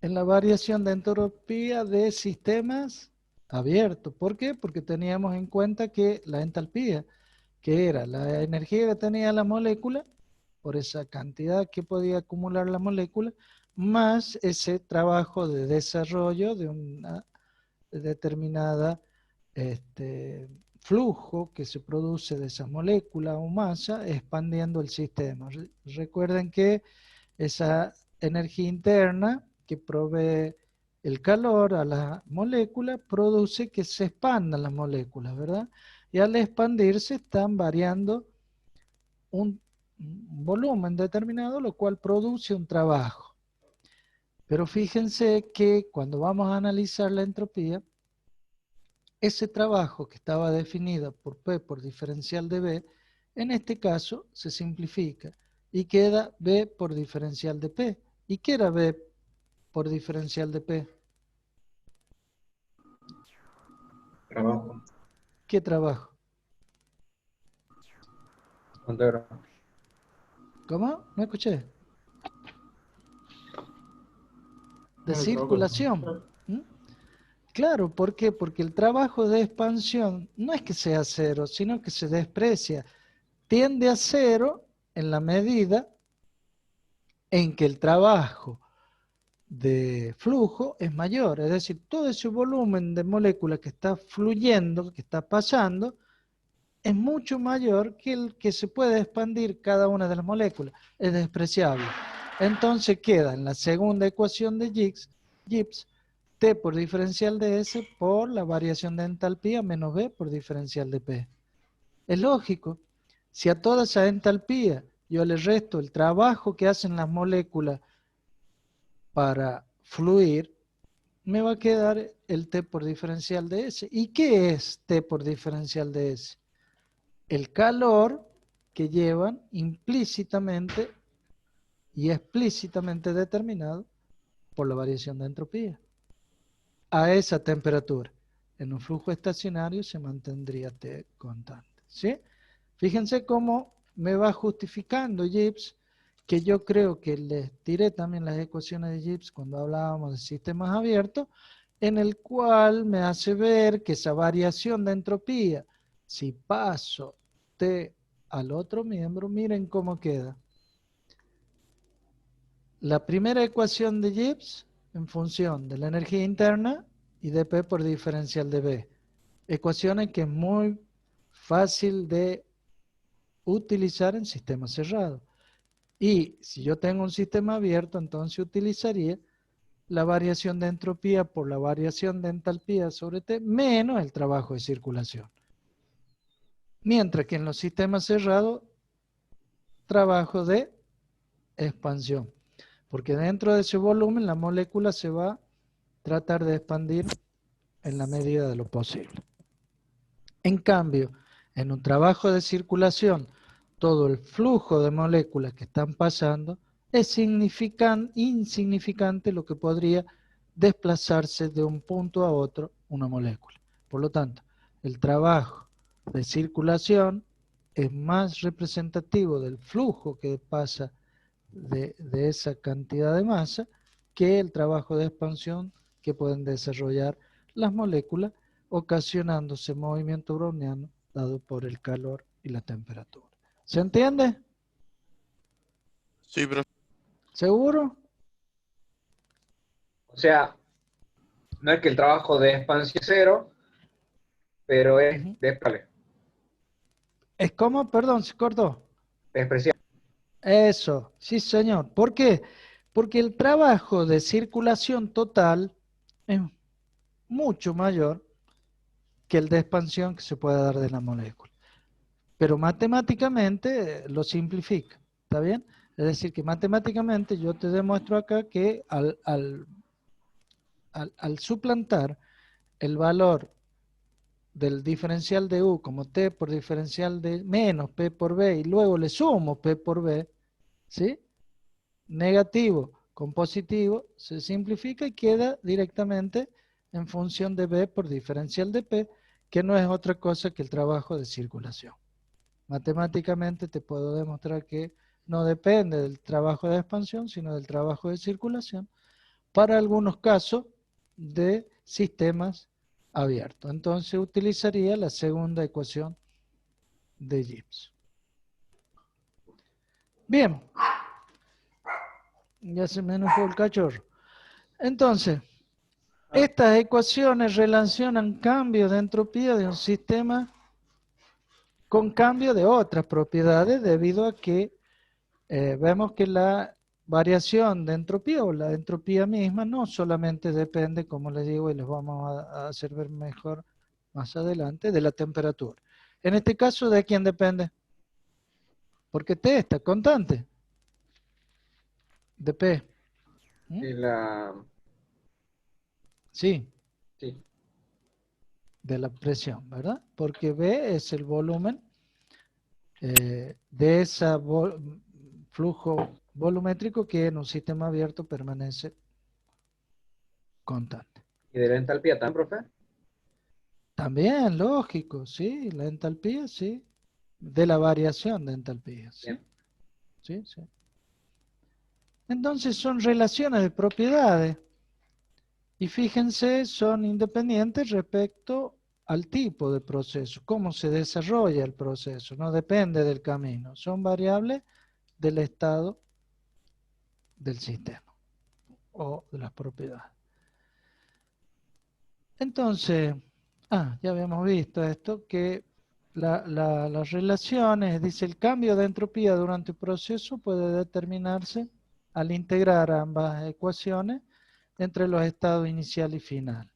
En la variación de entropía de sistemas abiertos. ¿Por qué? Porque teníamos en cuenta que la entalpía, que era la energía que tenía la molécula, por esa cantidad que podía acumular la molécula, más ese trabajo de desarrollo de una determinada flujo que se produce de esa molécula o masa expandiendo el sistema. Recuerden que esa energía interna que provee el calor a la molécula produce que se expandan las moléculas, ¿verdad? Y al expandirse están variando un volumen determinado, lo cual produce un trabajo. Pero fíjense que cuando vamos a analizar la entropía, ese trabajo que estaba definido por P por diferencial de B, en este caso se simplifica y queda B por diferencial de P. ¿Y qué era B por diferencial de P? Trabajo. ¿Qué trabajo? Montero. ¿Cómo? No escuché. De El trabajo. circulación. ¿Mm? Claro, ¿por qué? Porque el trabajo de expansión no es que sea cero, sino que se desprecia. Tiende a cero en la medida en que el trabajo de flujo es mayor. Es decir, todo ese volumen de moléculas que está fluyendo, que está pasando, es mucho mayor que el que se puede expandir cada una de las moléculas. Es despreciable. Entonces queda en la segunda ecuación de Gibbs, T por diferencial de S por la variación de entalpía menos B por diferencial de P. Es lógico. Si a toda esa entalpía yo le resto el trabajo que hacen las moléculas para fluir, me va a quedar el T por diferencial de S. ¿Y qué es T por diferencial de S? El calor que llevan implícitamente y explícitamente determinado por la variación de entropía a esa temperatura. En un flujo estacionario se mantendría T constante. ¿Sí? Fíjense cómo me va justificando Gibbs, que yo creo que les tiré también las ecuaciones de Gibbs cuando hablábamos de sistemas abiertos, en el cual me hace ver que esa variación de entropía, si paso T al otro miembro, miren cómo queda. La primera ecuación de Gibbs en función de la energía interna y de P por diferencial de B. Ecuaciones que es muy fácil de utilizar en sistemas cerrados. Y si yo tengo un sistema abierto, entonces utilizaría la variación de entropía por la variación de entalpía sobre T menos el trabajo de circulación. Mientras que en los sistemas cerrados, trabajo de expansión. Porque dentro de ese volumen la molécula se va a tratar de expandir en la medida de lo posible. En cambio, en un trabajo de circulación, todo el flujo de moléculas que están pasando es insignificante lo que podría desplazarse de un punto a otro una molécula. Por lo tanto, el trabajo de circulación es más representativo del flujo que pasa de esa cantidad de masa que el trabajo de expansión que pueden desarrollar las moléculas, ocasionándose movimiento browniano dado por el calor y la temperatura. ¿Se entiende? Sí, profe. ¿Seguro? O sea, no es que el trabajo de expansión es cero, pero es despreciable. ¿Es como? Perdón, se cortó. Despreciable. Eso, sí señor. ¿Por qué? Porque el trabajo de circulación total es mucho mayor que el de expansión que se puede dar de la molécula. Pero matemáticamente lo simplifica, ¿está bien? Es decir, que matemáticamente yo te demuestro acá que al suplantar el valor del diferencial de U como T por diferencial de menos P por B y luego le sumo P por B, ¿sí? Negativo con positivo se simplifica y queda directamente en función de B por diferencial de P, que no es otra cosa que el trabajo de circulación. Matemáticamente te puedo demostrar que no depende del trabajo de expansión, sino del trabajo de circulación, para algunos casos de sistemas abiertos. Entonces utilizaría la segunda ecuación de Gibbs. Bien. Ya se me enojó el cachorro. Entonces, estas ecuaciones relacionan cambios de entropía de un sistema con cambio de otras propiedades debido a que vemos que la variación de entropía o la entropía misma no solamente depende, como les digo, y les vamos a hacer ver mejor más adelante, de la temperatura. En este caso, ¿de quién depende? Porque T está constante. De P. Y Sí. sí. De la presión, ¿verdad? Porque B es el volumen de ese flujo volumétrico que en un sistema abierto permanece constante. ¿Y de la entalpía también, profe? También, lógico, sí, la entalpía, sí. De la variación de entalpía, sí. Bien. Sí, sí. Entonces son relaciones de propiedades. Y fíjense, son independientes respecto al tipo de proceso, cómo se desarrolla el proceso, no depende del camino, son variables del estado del sistema o de las propiedades. Entonces, ya habíamos visto esto, que las relaciones, dice, el cambio de entropía durante el proceso puede determinarse al integrar ambas ecuaciones entre los estados inicial y final.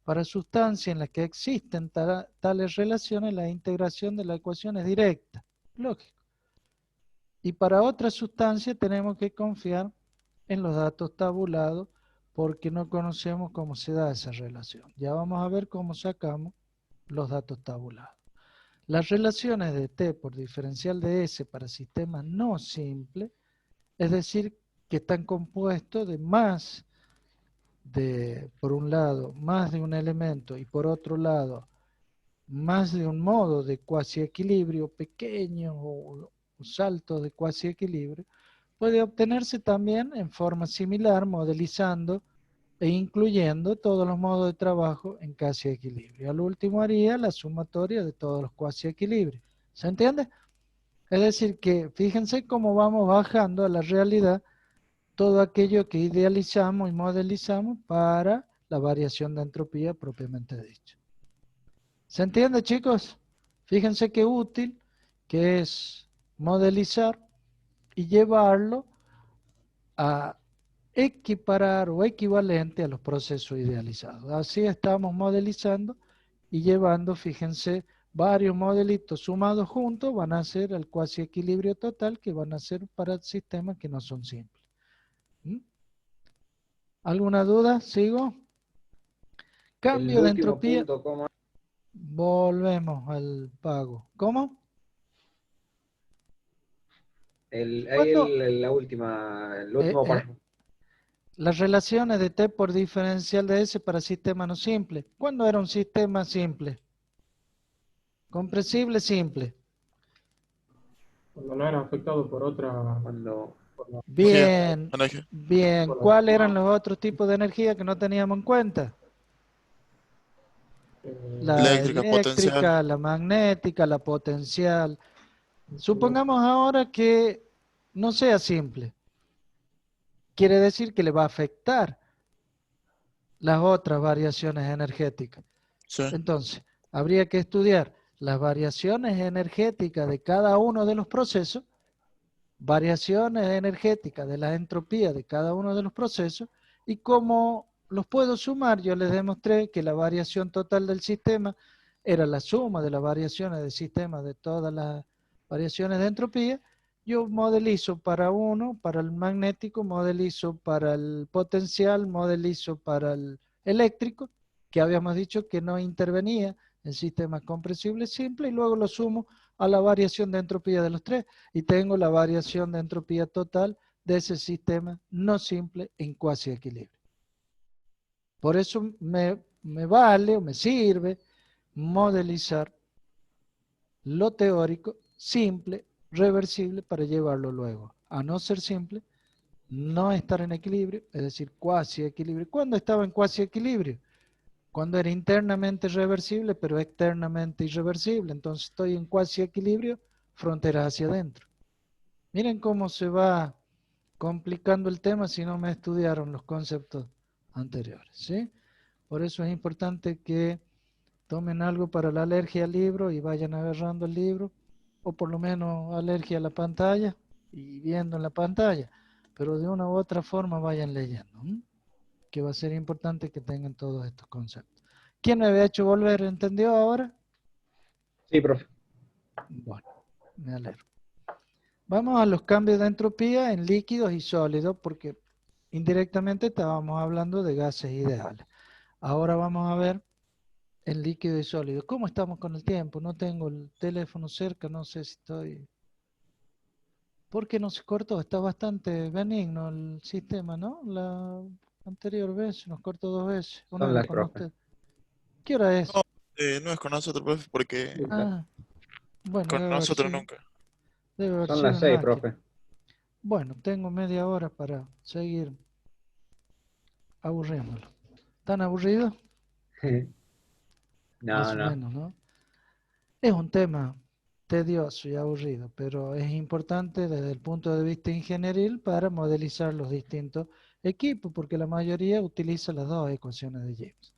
Para sustancias en las que existen tales relaciones, la integración de la ecuación es directa, lógico. Y para otras sustancias tenemos que confiar en los datos tabulados porque no conocemos cómo se da esa relación. Ya vamos a ver cómo sacamos los datos tabulados. Las relaciones de T por diferencial de S para sistemas no simples, es decir, que están compuestos de por un lado, más de un elemento y por otro lado, más de un modo de cuasi equilibrio pequeño o saltos de cuasi equilibrio, puede obtenerse también en forma similar, modelizando e incluyendo todos los modos de trabajo en casi equilibrio. Al último haría la sumatoria de todos los cuasi equilibrios. ¿Se entiende? Es decir que fíjense cómo vamos bajando a la realidad todo aquello que idealizamos y modelizamos para la variación de entropía propiamente dicha. ¿Se entiende, chicos? Fíjense qué útil que es modelizar y llevarlo a equiparar o equivalente a los procesos idealizados. Así estamos modelizando y llevando, fíjense, varios modelitos sumados juntos van a ser el cuasi equilibrio total que van a ser para sistemas que no son simples. ¿Alguna duda? ¿Sigo? Cambio de entropía. Punto, ¿cómo? Volvemos al pago. ¿Cómo? La última, el último párrafo. Las relaciones de T por diferencial de S para sistemas no simples. ¿Cuándo era un sistema simple? Comprensible simple. Cuando no era afectado por otra... Bien, Energía. bien. ¿Cuáles eran los otros tipos de energía que no teníamos en cuenta? La Eléctrica, eléctrica, potencial. la magnética, la potencial. Supongamos ahora que no sea simple. Quiere decir que le va a afectar las otras variaciones energéticas. Sí. Entonces, habría que estudiar las variaciones energéticas de cada uno de los procesos variaciones energéticas de la entropía de cada uno de los procesos, y como los puedo sumar, yo les demostré que la variación total del sistema era la suma de las variaciones del sistema de todas las variaciones de entropía. Yo modelizo para uno, para el magnético, modelizo para el potencial, modelizo para el eléctrico, que habíamos dicho que no intervenía en sistemas compresibles simples, y luego lo sumo a la variación de entropía de los tres, y tengo la variación de entropía total de ese sistema no simple en cuasi equilibrio. Por eso me vale o me sirve modelizar lo teórico simple, reversible, para llevarlo luego a no ser simple, no estar en equilibrio, es decir, cuasi equilibrio. ¿Cuándo estaba en cuasi equilibrio? Cuando era internamente reversible, pero externamente irreversible. Entonces estoy en cuasi equilibrio, frontera hacia adentro. Miren cómo se va complicando el tema si no me estudiaron los conceptos anteriores, ¿sí? Por eso es importante que tomen algo para la alergia al libro y vayan agarrando el libro, o por lo menos alergia a la pantalla y viendo en la pantalla, pero de una u otra forma vayan leyendo, que va a ser importante que tengan todos estos conceptos. ¿Quién me había hecho volver? ¿Entendió ahora? Sí, profe. Bueno, me alegro. Vamos a los cambios de entropía en líquidos y sólidos, porque indirectamente estábamos hablando de gases ideales. Ahora vamos a ver en líquido y sólido. ¿Cómo estamos con el tiempo? No tengo el teléfono cerca, no sé si estoy... ¿Por qué no se cortó? Está bastante benigno el sistema, ¿no? La anterior vez nos cortó 2 veces. ¿O no Son era las con profe. usted? ¿Qué hora es? No, no es con nosotros, profe, porque Ah, bueno, con nosotros nunca. debe haber Son sido las en 6, máquina. profe. Bueno, tengo media hora para seguir aburriéndolo. ¿Tan aburrido? Más No, o no. menos, ¿no? Es un tema tedioso y aburrido, pero es importante desde el punto de vista ingenieril para modelizar los distintos equipos, porque la mayoría utiliza las dos ecuaciones de Gibbs.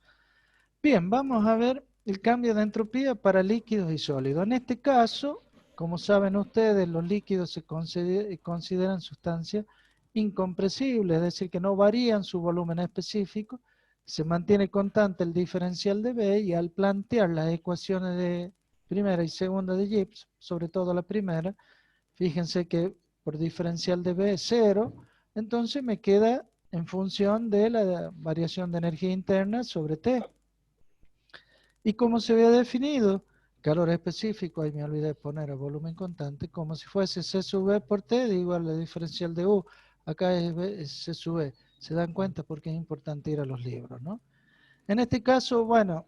Bien, vamos a ver el cambio de entropía para líquidos y sólidos. En este caso, como saben ustedes, los líquidos se consideran sustancias incompresibles, es decir, que no varían su volumen específico, se mantiene constante el diferencial de B, y al plantear las ecuaciones de primera y segunda de Gibbs, sobre todo la primera, fíjense que por diferencial de B es 0, entonces me queda en función de la variación de energía interna sobre T. ¿Y cómo se había definido? Calor específico, ahí me olvidé de poner el volumen constante, como si fuese C sub B por T, de igual la diferencial de U. Acá es C sub B. Se dan cuenta porque es importante ir a los libros, ¿no? En este caso, bueno,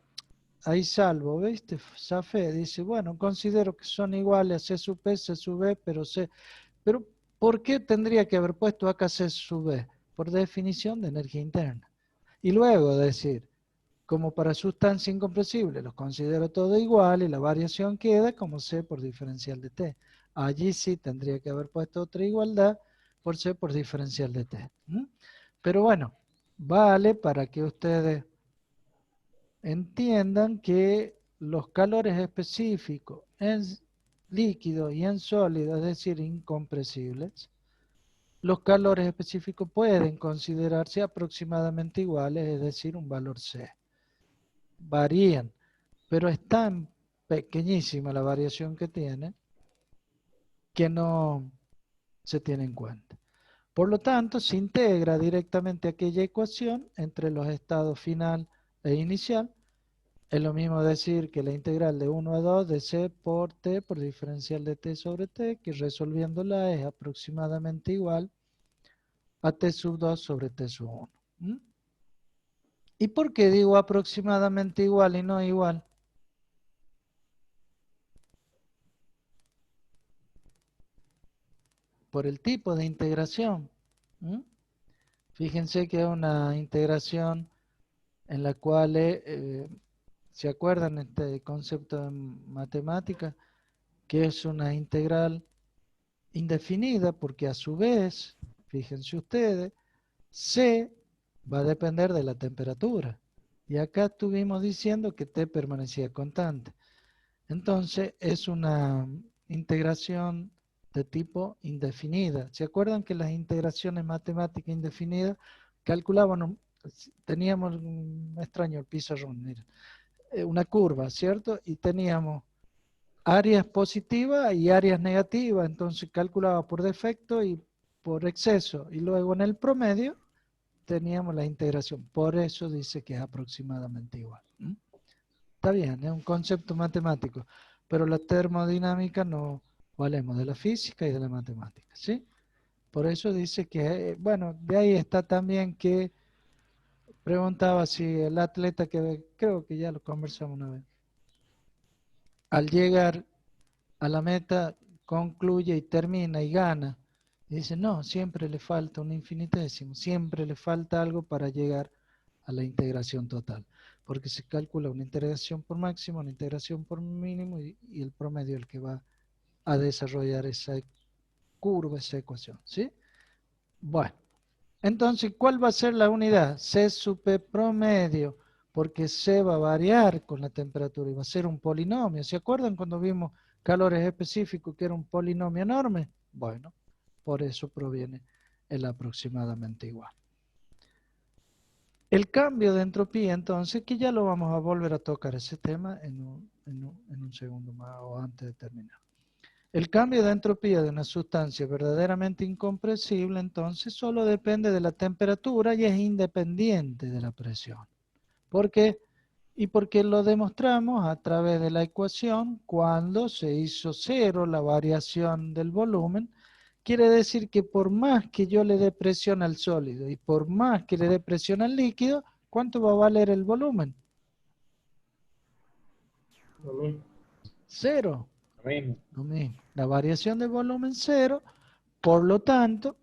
ahí salvo, ¿viste? Safé dice, bueno, considero que son iguales a C sub P, C sub B, pero C. Pero, ¿por qué tendría que haber puesto acá C sub B? Por definición de energía interna. Y luego decir, como para sustancia incompresible, los considero todo igual y la variación queda como C por diferencial de T. Allí sí tendría que haber puesto otra igualdad por C por diferencial de T. Pero bueno, vale para que ustedes entiendan que los calores específicos en líquido y en sólido, es decir, incompresibles, los calores específicos pueden considerarse aproximadamente iguales, es decir, un valor C. Varían, pero es tan pequeñísima la variación que tiene que no se tiene en cuenta. Por lo tanto, se integra directamente aquella ecuación entre los estados final e inicial. Es lo mismo decir que la integral de 1 a 2 de C por T por diferencial de T sobre T, que resolviéndola es aproximadamente igual a T sub 2 sobre T sub 1. ¿Y por qué digo aproximadamente igual y no igual? Por el tipo de integración. Fíjense que es una integración en la cual, ¿se acuerdan este concepto en matemática? Que es una integral indefinida porque a su vez, fíjense ustedes, C va a depender de la temperatura. Y acá estuvimos diciendo que T permanecía constante. Entonces es una integración de tipo indefinida. ¿Se acuerdan que las integraciones matemáticas indefinidas calculaban, teníamos un extraño el pizarrón, miren, una curva, ¿cierto? Y teníamos áreas positivas y áreas negativas, entonces calculaba por defecto y por exceso, y luego en el promedio teníamos la integración. Por eso dice que es aproximadamente igual. Está bien, es un concepto matemático, pero la termodinámica no valemos de la física y de la matemática, ¿sí? Por eso dice que, bueno, de ahí está también que preguntaba si el atleta que, creo que ya lo conversamos una vez, al llegar a la meta concluye y termina y gana. Y dice, no, siempre le falta un infinitésimo, siempre le falta algo para llegar a la integración total. Porque se calcula una integración por máximo, una integración por mínimo y el promedio el que va a desarrollar esa curva, esa ecuación. ¿Sí? Bueno, entonces, ¿cuál va a ser la unidad? C sub P promedio, porque C va a variar con la temperatura y va a ser un polinomio. ¿Se acuerdan cuando vimos calores específicos que era un polinomio enorme? Bueno, por eso proviene el aproximadamente igual. El cambio de entropía, entonces, que ya lo vamos a volver a tocar ese tema en un segundo más o antes de terminar. El cambio de entropía de una sustancia verdaderamente incompresible, entonces, solo depende de la temperatura y es independiente de la presión. ¿Por qué? Y porque lo demostramos a través de la ecuación cuando se hizo cero la variación del volumen. Quiere decir que por más que yo le dé presión al sólido y por más que le dé presión al líquido, ¿cuánto va a valer el volumen? Lo mismo. Cero. Lo mismo. Lo mismo. La variación de volumen cero, por lo tanto,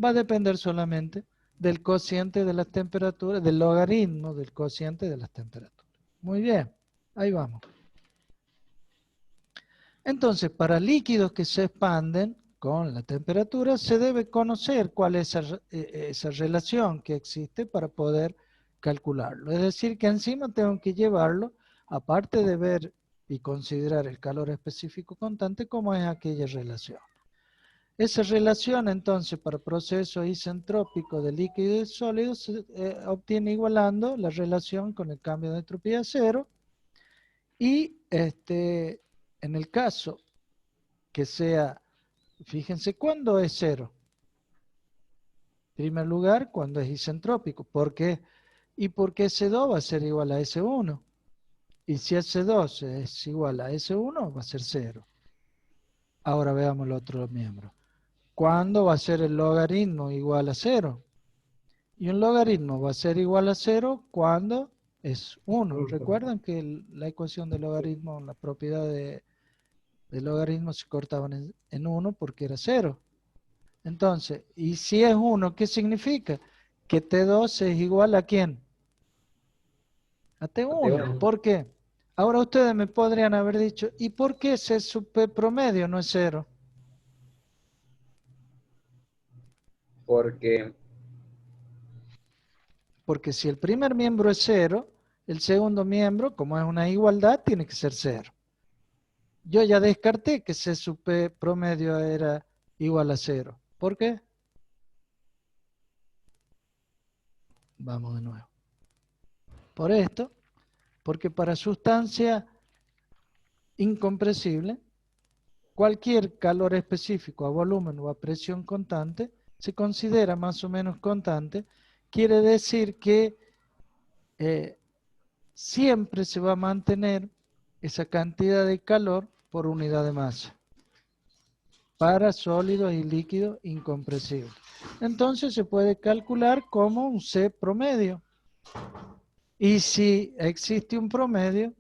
va a depender solamente del cociente de las temperaturas, del logaritmo del cociente de las temperaturas. Muy bien, ahí vamos. Entonces, para líquidos que se expanden con la temperatura, se debe conocer cuál es esa relación que existe para poder calcularlo. Es decir, que encima tengo que llevarlo, aparte de ver y considerar el calor específico constante, como es aquella relación. Esa relación, entonces, para procesos isentrópicos de líquido y de sólido, se obtiene igualando la relación con el cambio de entropía cero. Y en el caso que sea, fíjense, ¿cuándo es cero? En primer lugar, cuando es isentrópico. ¿Por qué? Y porque S2 va a ser igual a S1. Y si S2 es igual a S1, va a ser cero. Ahora veamos el otro miembro. ¿Cuándo va a ser el logaritmo igual a 0? Y un logaritmo va a ser igual a 0 cuando es 1. ¿Recuerdan que la ecuación del logaritmo, la propiedad de logaritmo se cortaban en 1 porque era 0? Entonces, y si es 1, ¿qué significa? Que T2 es igual a ¿quién? A T1. ¿Por qué? Ahora ustedes me podrían haber dicho, ¿y por qué C sub P promedio no es 0? Porque Porque si el primer miembro es 0, el segundo miembro, como es una igualdad, tiene que ser 0. Yo ya descarté que C sub P promedio era igual a 0. ¿Por qué? Vamos de nuevo. Por esto, porque para sustancia incompresible, cualquier calor específico a volumen o a presión constante se considera más o menos constante. Quiere decir que siempre se va a mantener esa cantidad de calor por unidad de masa para sólidos y líquidos incompresibles. Entonces se puede calcular como un C promedio. Y si existe un promedio,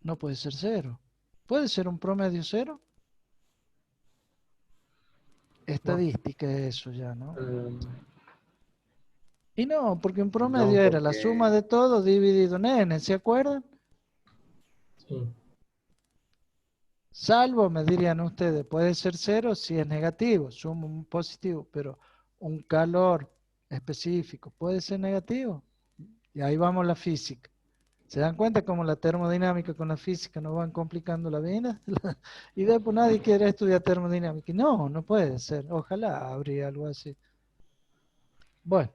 no puede ser 0. ¿Puede ser un promedio 0? Estadística es eso ya, ¿no? Y no, porque un promedio era la suma de todo dividido en n, ¿se acuerdan? Sí. Salvo, me dirían ustedes, puede ser 0 si es negativo, suma un positivo, pero un calor específico puede ser negativo. Y ahí vamos la física. ¿Se dan cuenta cómo la termodinámica con la física nos van complicando la vida? Y después nadie quiere estudiar termodinámica. Y no, no puede ser. Ojalá habría algo así. Bueno,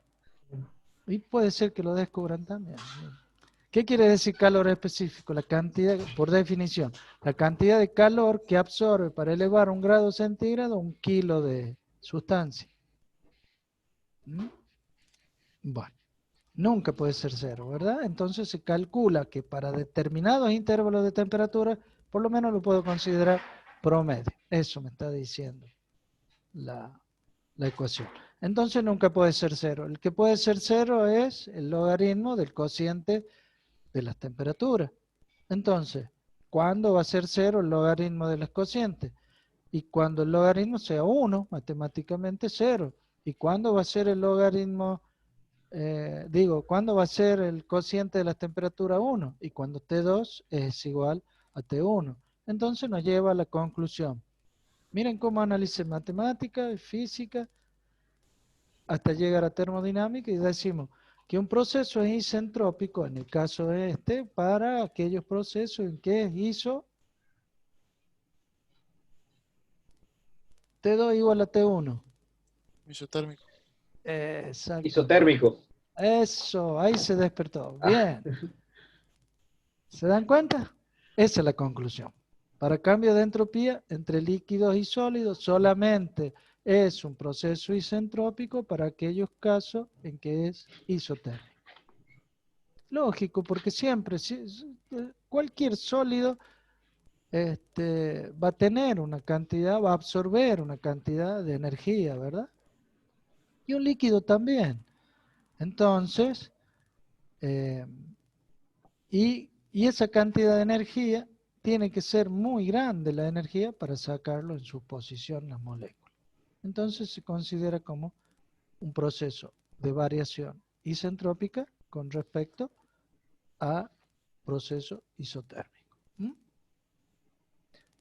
y puede ser que lo descubran también. ¿Qué quiere decir calor específico? La cantidad, por definición, la cantidad de calor que absorbe para elevar 1 grado centígrado 1 kilo de sustancia. ¿Mm? Bueno, nunca puede ser 0, ¿verdad? Entonces se calcula que para determinados intervalos de temperatura, por lo menos lo puedo considerar promedio. Eso me está diciendo la ecuación. Entonces nunca puede ser 0. El que puede ser 0 es el logaritmo del cociente de las temperaturas. Entonces, ¿cuándo va a ser 0 el logaritmo de las cocientes? Y cuando el logaritmo sea 1, matemáticamente 0. ¿Y cuándo va a ser el logaritmo, cuándo va a ser el cociente de la temperatura 1? Y cuando T2 es igual a T1. Entonces nos lleva a la conclusión. Miren cómo analicé matemática y física hasta llegar a termodinámica y decimos que un proceso es isentrópico, en el caso de este, para aquellos procesos en que es T2 igual a T1. Isotérmico. Exacto. Isotérmico. Eso, ahí se despertó. Ah, Bien. ¿Se dan cuenta? Esa es la conclusión. Para cambio de entropía entre líquidos y sólidos solamente es un proceso isentrópico para aquellos casos en que es isotérmico. Lógico, porque siempre, cualquier sólido va a tener una cantidad, va a absorber una cantidad de energía, ¿verdad? Y un líquido también. Entonces, y esa cantidad de energía tiene que ser muy grande la energía para sacarlo en su posición las moléculas. Entonces se considera como un proceso de variación isentrópica con respecto a proceso isotérmico. ¿Mm?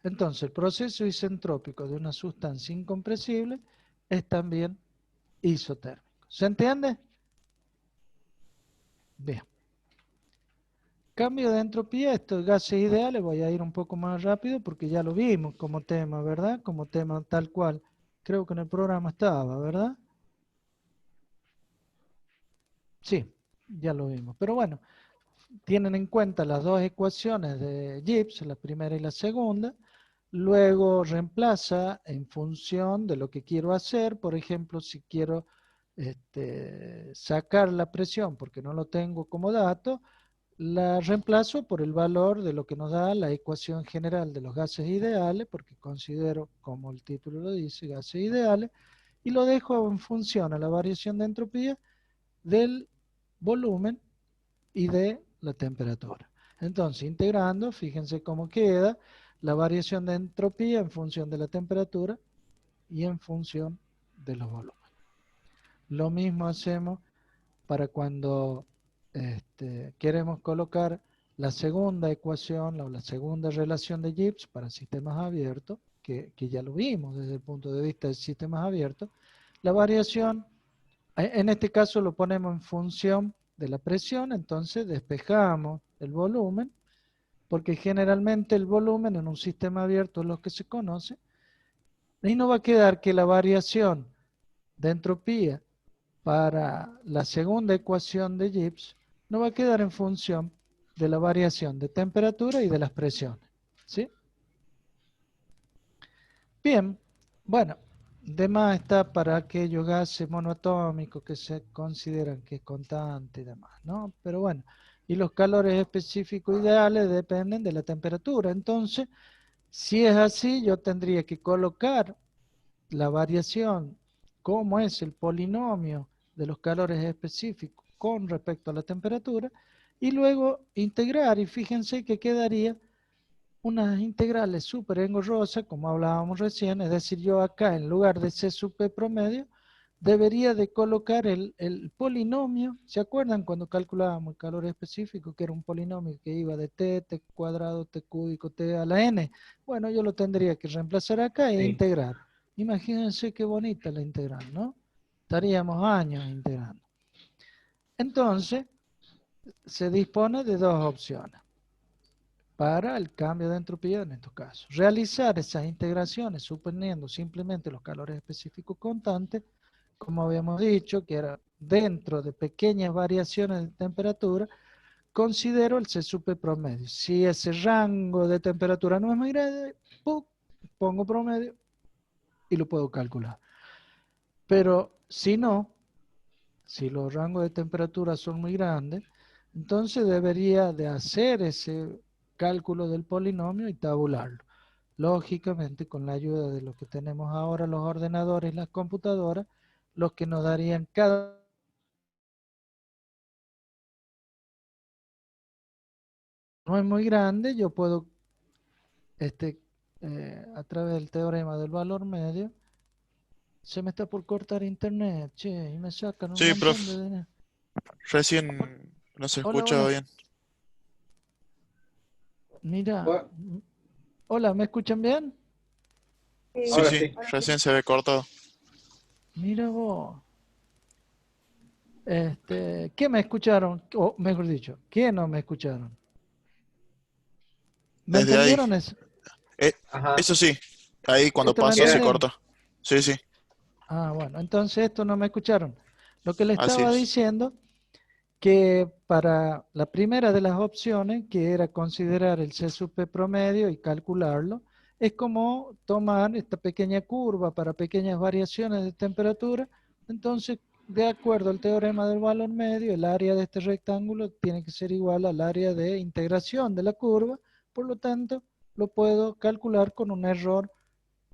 Entonces el proceso isentrópico de una sustancia incompresible es también isotérmico. ¿Se entiende? Bien. Cambio de entropía, estos gases ideales, voy a ir un poco más rápido porque ya lo vimos como tema, ¿verdad? Como tema tal cual. Creo que en el programa estaba, ¿verdad? Sí, ya lo vimos. Pero bueno, tienen en cuenta las dos ecuaciones de Gibbs, la primera y la segunda. Luego reemplaza en función de lo que quiero hacer. Por ejemplo, si quiero sacar la presión porque no lo tengo como dato, la reemplazo por el valor de lo que nos da la ecuación general de los gases ideales, porque considero, como el título lo dice, gases ideales, y lo dejo en función a la variación de entropía del volumen y de la temperatura. Entonces, integrando, fíjense cómo queda la variación de entropía en función de la temperatura y en función de los volúmenes. Lo mismo hacemos para cuando queremos colocar la segunda ecuación o la segunda relación de Gibbs para sistemas abiertos, que ya lo vimos desde el punto de vista de sistemas abiertos. La variación, en este caso lo ponemos en función de la presión, entonces despejamos el volumen, porque generalmente el volumen en un sistema abierto es lo que se conoce, y no va a quedar que la variación de entropía para la segunda ecuación de Gibbs no va a quedar en función de la variación de temperatura y de las presiones. ¿Sí? Bien, bueno, de más está para aquellos gases monoatómicos que se consideran que es constante y demás, ¿no? Pero bueno, y los calores específicos ideales dependen de la temperatura. Entonces, si es así, yo tendría que colocar la variación, cómo es el polinomio de los calores específicos con respecto a la temperatura, y luego integrar, y fíjense que quedaría unas integrales súper engorrosas, como hablábamos recién, es decir, yo acá en lugar de C sub P promedio, debería de colocar el polinomio. ¿Se acuerdan cuando calculábamos el calor específico, que era un polinomio que iba de T, T cuadrado, T cúbico, T a la N? Bueno, yo lo tendría que reemplazar acá e integrar. Imagínense qué bonita la integral, ¿no? Estaríamos años integrando. Entonces, se dispone de dos opciones para el cambio de entropía en estos casos. Realizar esas integraciones suponiendo simplemente los calores específicos constantes, como habíamos dicho, que era dentro de pequeñas variaciones de temperatura, considero el C sub P promedio. Si ese rango de temperatura no es muy grande, ¡pum!, pongo promedio y lo puedo calcular. Pero si no, si los rangos de temperatura son muy grandes, entonces debería de hacer ese cálculo del polinomio y tabularlo. Lógicamente, con la ayuda de lo que tenemos ahora, los ordenadores y las computadoras, los que nos darían cada... No es muy grande, yo puedo, a través del teorema del valor medio, se me está por cortar internet, che, y me sacan un Sí, montón profe. de dinero. Recién no se Hola, escucha hola. bien. Mira, Bueno, hola, ¿me escuchan bien? Sí, ahora sí, sí. recién se ve cortado. Mira vos. ¿Qué me escucharon? O mejor dicho, ¿qué no me escucharon? ¿Me Desde ahí. entendieron eso? Ajá. Eso sí, ahí cuando ¿Esto me pasó se Era, entendieron? cortó. Sí, sí, Ah, bueno, entonces esto no me escucharon. Lo que le así estaba es. diciendo, que para la primera de las opciones, que era considerar el C sub P promedio y calcularlo, es como tomar esta pequeña curva para pequeñas variaciones de temperatura. Entonces, de acuerdo al teorema del valor medio, el área de este rectángulo tiene que ser igual al área de integración de la curva. Por lo tanto, lo puedo calcular con un error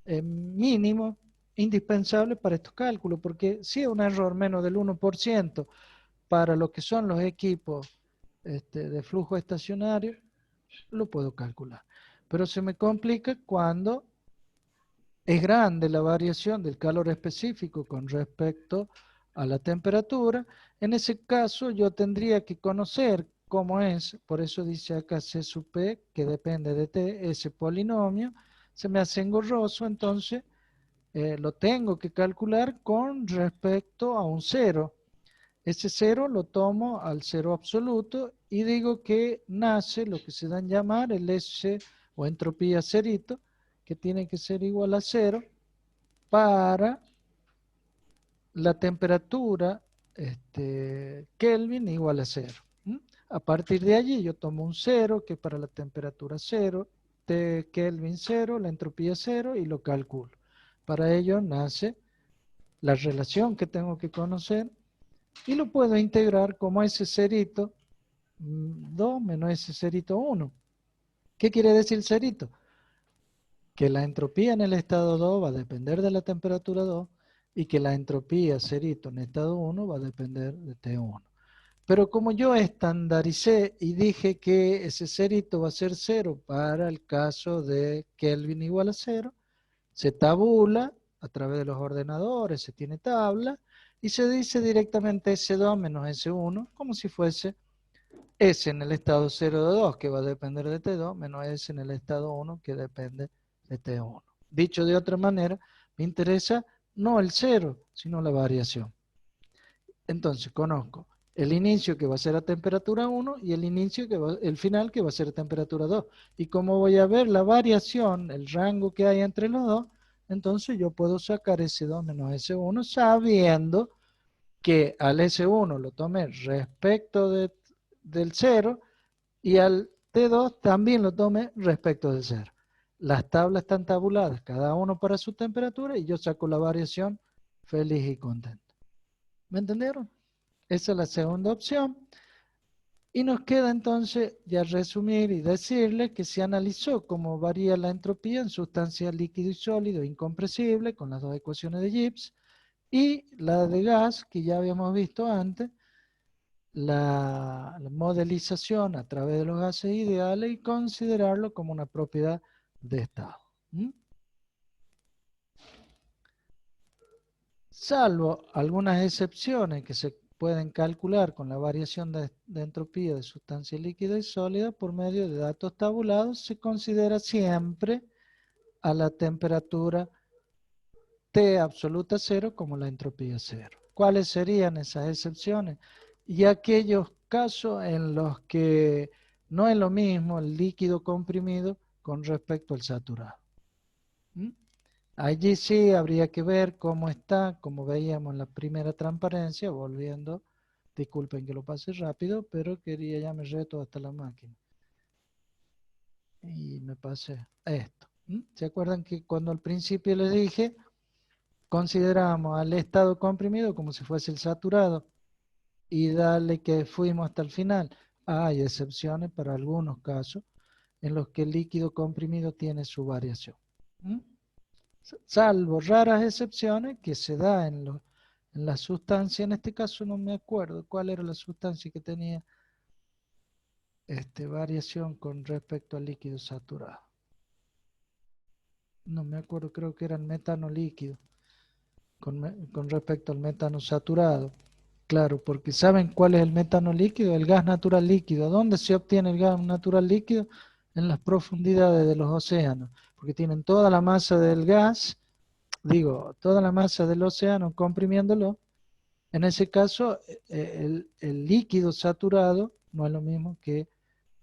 mínimo indispensable para estos cálculos, porque si es un error menos del 1% para lo que son los equipos de flujo estacionario, lo puedo calcular. Pero se me complica cuando es grande la variación del calor específico con respecto a la temperatura. En ese caso yo tendría que conocer cómo es, por eso dice acá C sub P, que depende de T, ese polinomio. Se me hace engorroso, entonces lo tengo que calcular con respecto a un cero. Ese cero lo tomo al cero absoluto y digo que nace lo que se da en llamar el S o entropía cerito, que tiene que ser igual a cero para la temperatura Kelvin igual a cero. A partir de allí yo tomo un cero que para la temperatura cero, T Kelvin cero, la entropía cero y lo calculo. Para ello nace la relación que tengo que conocer y lo puedo integrar como ese cerito 2 menos ese cerito 1. ¿Qué quiere decir cerito? Que la entropía en el estado 2 va a depender de la temperatura 2 y que la entropía cerito en estado 1 va a depender de T1. Pero como yo estandaricé y dije que ese cerito va a ser 0 para el caso de Kelvin igual a 0, se tabula a través de los ordenadores, se tiene tabla y se dice directamente S2 menos S1 como si fuese S en el estado 0 de 2 que va a depender de T2 menos S en el estado 1 que depende de T1. Dicho de otra manera, me interesa no el 0, sino la variación. Entonces conozco el inicio que va a ser a temperatura 1 y el final que va a ser a temperatura 2. Y como voy a ver la variación, el rango que hay entre los dos, entonces yo puedo sacar S2 menos S1 sabiendo que al S1 lo tomé respecto del 0 y al T2 también lo tomé respecto del 0. Las tablas están tabuladas, cada uno para su temperatura y yo saco la variación feliz y contento. ¿Me entendieron? Esa es la segunda opción. Y nos queda entonces ya resumir y decirle que se analizó cómo varía la entropía en sustancias líquido y sólido incompresible con las dos ecuaciones de Gibbs y la de gas que ya habíamos visto antes, la modelización a través de los gases ideales y considerarlo como una propiedad de estado. Salvo algunas excepciones que se pueden calcular con la variación de entropía de sustancia líquida y sólida por medio de datos tabulados, se considera siempre a la temperatura T absoluta cero como la entropía cero. ¿Cuáles serían esas excepciones? Y aquellos casos en los que no es lo mismo el líquido comprimido con respecto al saturado. ¿Mm? Allí sí habría que ver cómo está, como veíamos en la primera transparencia, volviendo, disculpen que lo pase rápido, pero quería ya me reto hasta la máquina. Y me pasé esto. ¿Mm? ¿Se acuerdan que cuando al principio les dije, consideramos al estado comprimido como si fuese el saturado y dale que fuimos hasta el final? Hay excepciones para algunos casos en los que el líquido comprimido tiene su variación. ¿Mm? Salvo raras excepciones que se da en la sustancia, en este caso no me acuerdo cuál era la sustancia que tenía variación con respecto al líquido saturado. No me acuerdo, creo que era el metano líquido con respecto al metano saturado. Claro, porque ¿saben cuál es el metano líquido? El gas natural líquido. ¿Dónde se obtiene el gas natural líquido? En las profundidades de los océanos, porque tienen toda la masa del gas, toda la masa del océano comprimiéndolo. En ese caso, el líquido saturado no es lo mismo que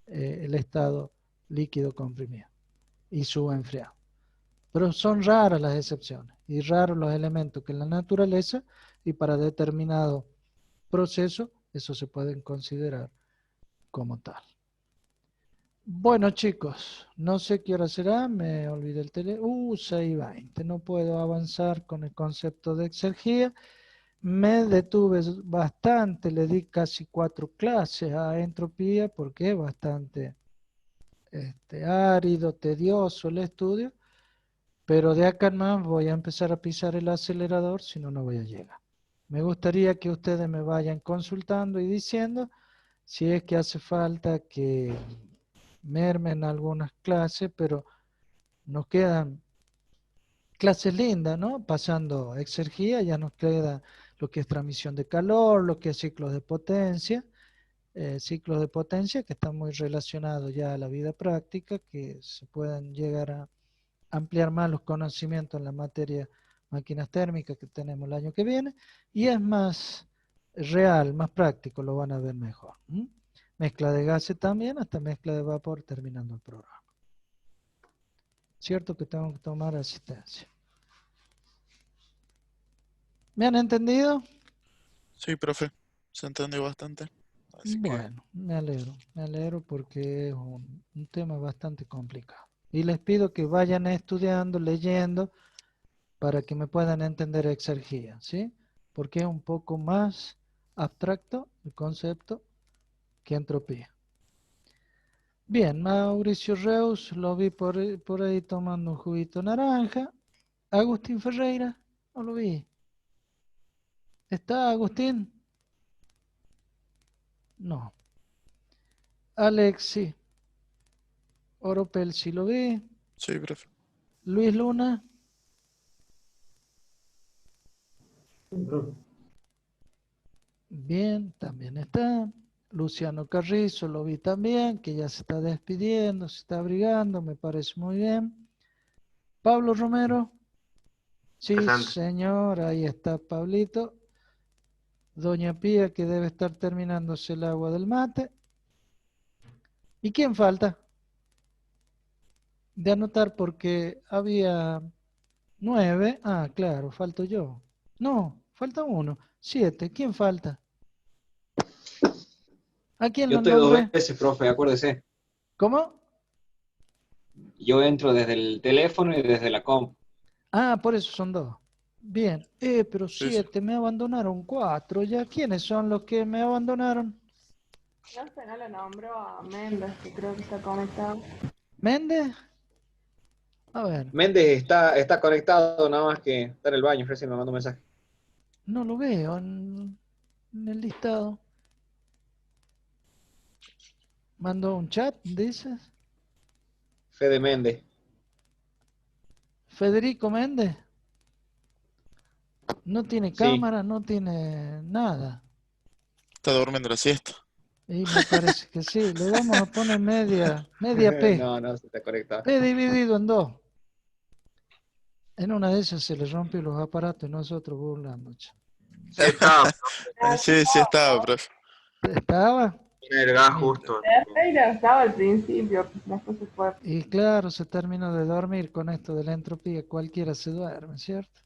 el estado líquido comprimido y subenfriado. Pero son raras las excepciones y raros los elementos que en la naturaleza y para determinado proceso, eso se pueden considerar como tal. Bueno, chicos, no sé qué hora será, me olvidé el teléfono. 6:20, no puedo avanzar con el concepto de exergía. Me detuve bastante, le di casi 4 clases a entropía porque es bastante árido, tedioso el estudio, pero de acá en más voy a empezar a pisar el acelerador, si no, no voy a llegar. Me gustaría que ustedes me vayan consultando y diciendo si es que hace falta que mermen algunas clases, pero nos quedan clases lindas, ¿no? Pasando exergía, ya nos queda lo que es transmisión de calor, lo que es ciclos de potencia que están muy relacionados ya a la vida práctica, que se pueden llegar a ampliar más los conocimientos en la materia máquinas térmicas que tenemos el año que viene, y es más real, más práctico, lo van a ver mejor. Mezcla de gases también, hasta mezcla de vapor terminando el programa. Cierto que tengo que tomar asistencia. ¿Me han entendido? Sí, profe, se entendió bastante. Así que, Bueno, me alegro porque es un tema bastante complicado. Y les pido que vayan estudiando, leyendo, para que me puedan entender exergía, ¿sí? Porque es un poco más abstracto el concepto que entropía. Bien, Mauricio Reus, lo vi por ahí tomando un juguito naranja. Agustín Ferreira, no lo vi. ¿Está Agustín? No. Alex, sí. Oropel, sí lo vi. sí, profe. Luis Luna, Profe. bien, también está. Luciano Carrizo, lo vi también, que ya se está despidiendo, se está abrigando, me parece muy bien. Pablo Romero, sí, Presente. señor, ahí está Pablito. Doña Pía, que debe estar terminándose el agua del mate. ¿Y quién falta? De anotar porque había 9. Ah, claro, falto yo. No, falta uno. 7. ¿Quién falta? ¿A quién Yo lo estoy 2 nombré? veces, profe, acuérdese. ¿Cómo? Yo entro desde el teléfono y desde la comp. Ah, por eso son 2. Bien. Pero Sí, sí. 7, me abandonaron 4. ¿Ya quiénes son los que me abandonaron? No sé, no le nombro a Méndez, que creo que está conectado. ¿Méndez? A ver, Méndez está conectado, nada más que está en el baño, recién me mandó un mensaje. no lo veo en el listado. ¿Mandó un chat, dices? Fede Méndez. Federico Méndez. No tiene Sí. cámara, no tiene nada. Está durmiendo la siesta. Y me parece que sí. Le vamos a poner media P. No, se está conectado. P dividido en 2. En una de esas se le rompió los aparatos y nosotros burlando. Sí está. Sí, sí estaba, profe. ¿Estaba? El gas justo. Ferreira estaba al principio, después se fue. Y claro, se terminó de dormir con esto de la entropía. Cualquiera se duerme, ¿cierto?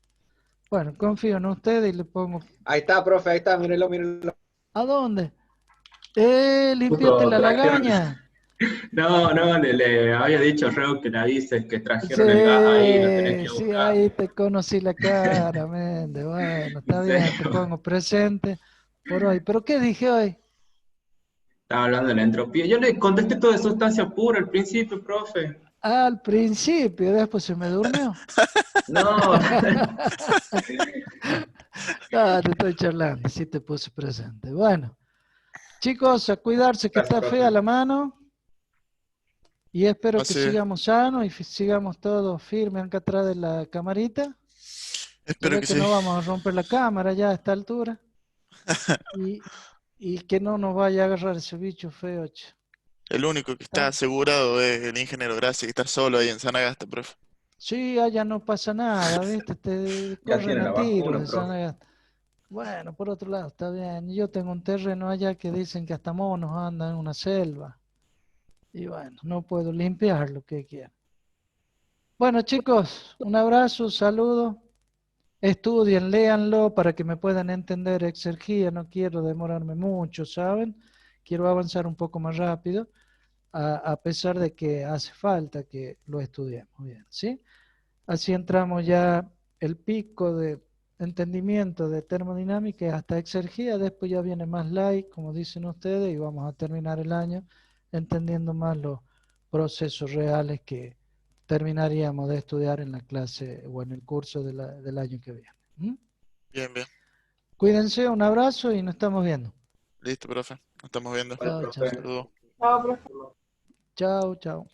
Bueno, confío en usted y le pongo... Ahí está, profe, ahí está, mírenlo, mírenlo. ¿A dónde? Limpiate Justo la trajeron- lagaña. No, le había dicho a Reu que le avises que trajeron el gas ahí, lo tenés que ir a Sí, buscar. ahí te conocí la cara, Méndez. Bueno, está ¿En bien, te serio? pongo presente por hoy. ¿Pero qué dije hoy? Estaba hablando de la entropía. Yo le contesté todo de sustancia pura al principio, profe. Al principio, después se me durmió. No, Ah, te estoy charlando, sí te puse presente. Bueno, chicos, a cuidarse que Gracias, está profe. fea la mano. Y espero que Así es. sigamos sanos y sigamos todos firmes acá atrás de la camarita. Se Espero ve que que sí. no vamos a romper la cámara ya a esta altura. Y que no nos vaya a agarrar ese bicho feo, che. El único que está Ah, asegurado es el ingeniero Gracia, que está solo ahí en Sanagasta, profe. sí, allá no pasa nada, ¿viste? Te Ya corren tiene a la tiros vacuna, de profe. Sanagasta. Bueno, por otro lado, está bien. Yo tengo un terreno allá que dicen que hasta monos andan en una selva. Y bueno, no puedo limpiar lo que quiera. Bueno, chicos, un abrazo, saludos. Estudien, léanlo para que me puedan entender exergía. No quiero demorarme mucho, ¿saben? Quiero avanzar un poco más rápido, a pesar de que hace falta que lo estudiemos bien, ¿sí? Así entramos ya el pico de entendimiento de termodinámica hasta exergía. Después ya viene más light, como dicen ustedes, y vamos a terminar el año entendiendo más los procesos reales que terminaríamos de estudiar en la clase o en el curso del año que viene. ¿Mm? Bien, bien. Cuídense, un abrazo y nos estamos viendo. Listo, profe. Nos estamos viendo. Vale, Chao, chao. profe. Saludos. Chao, profe. Chao, chao.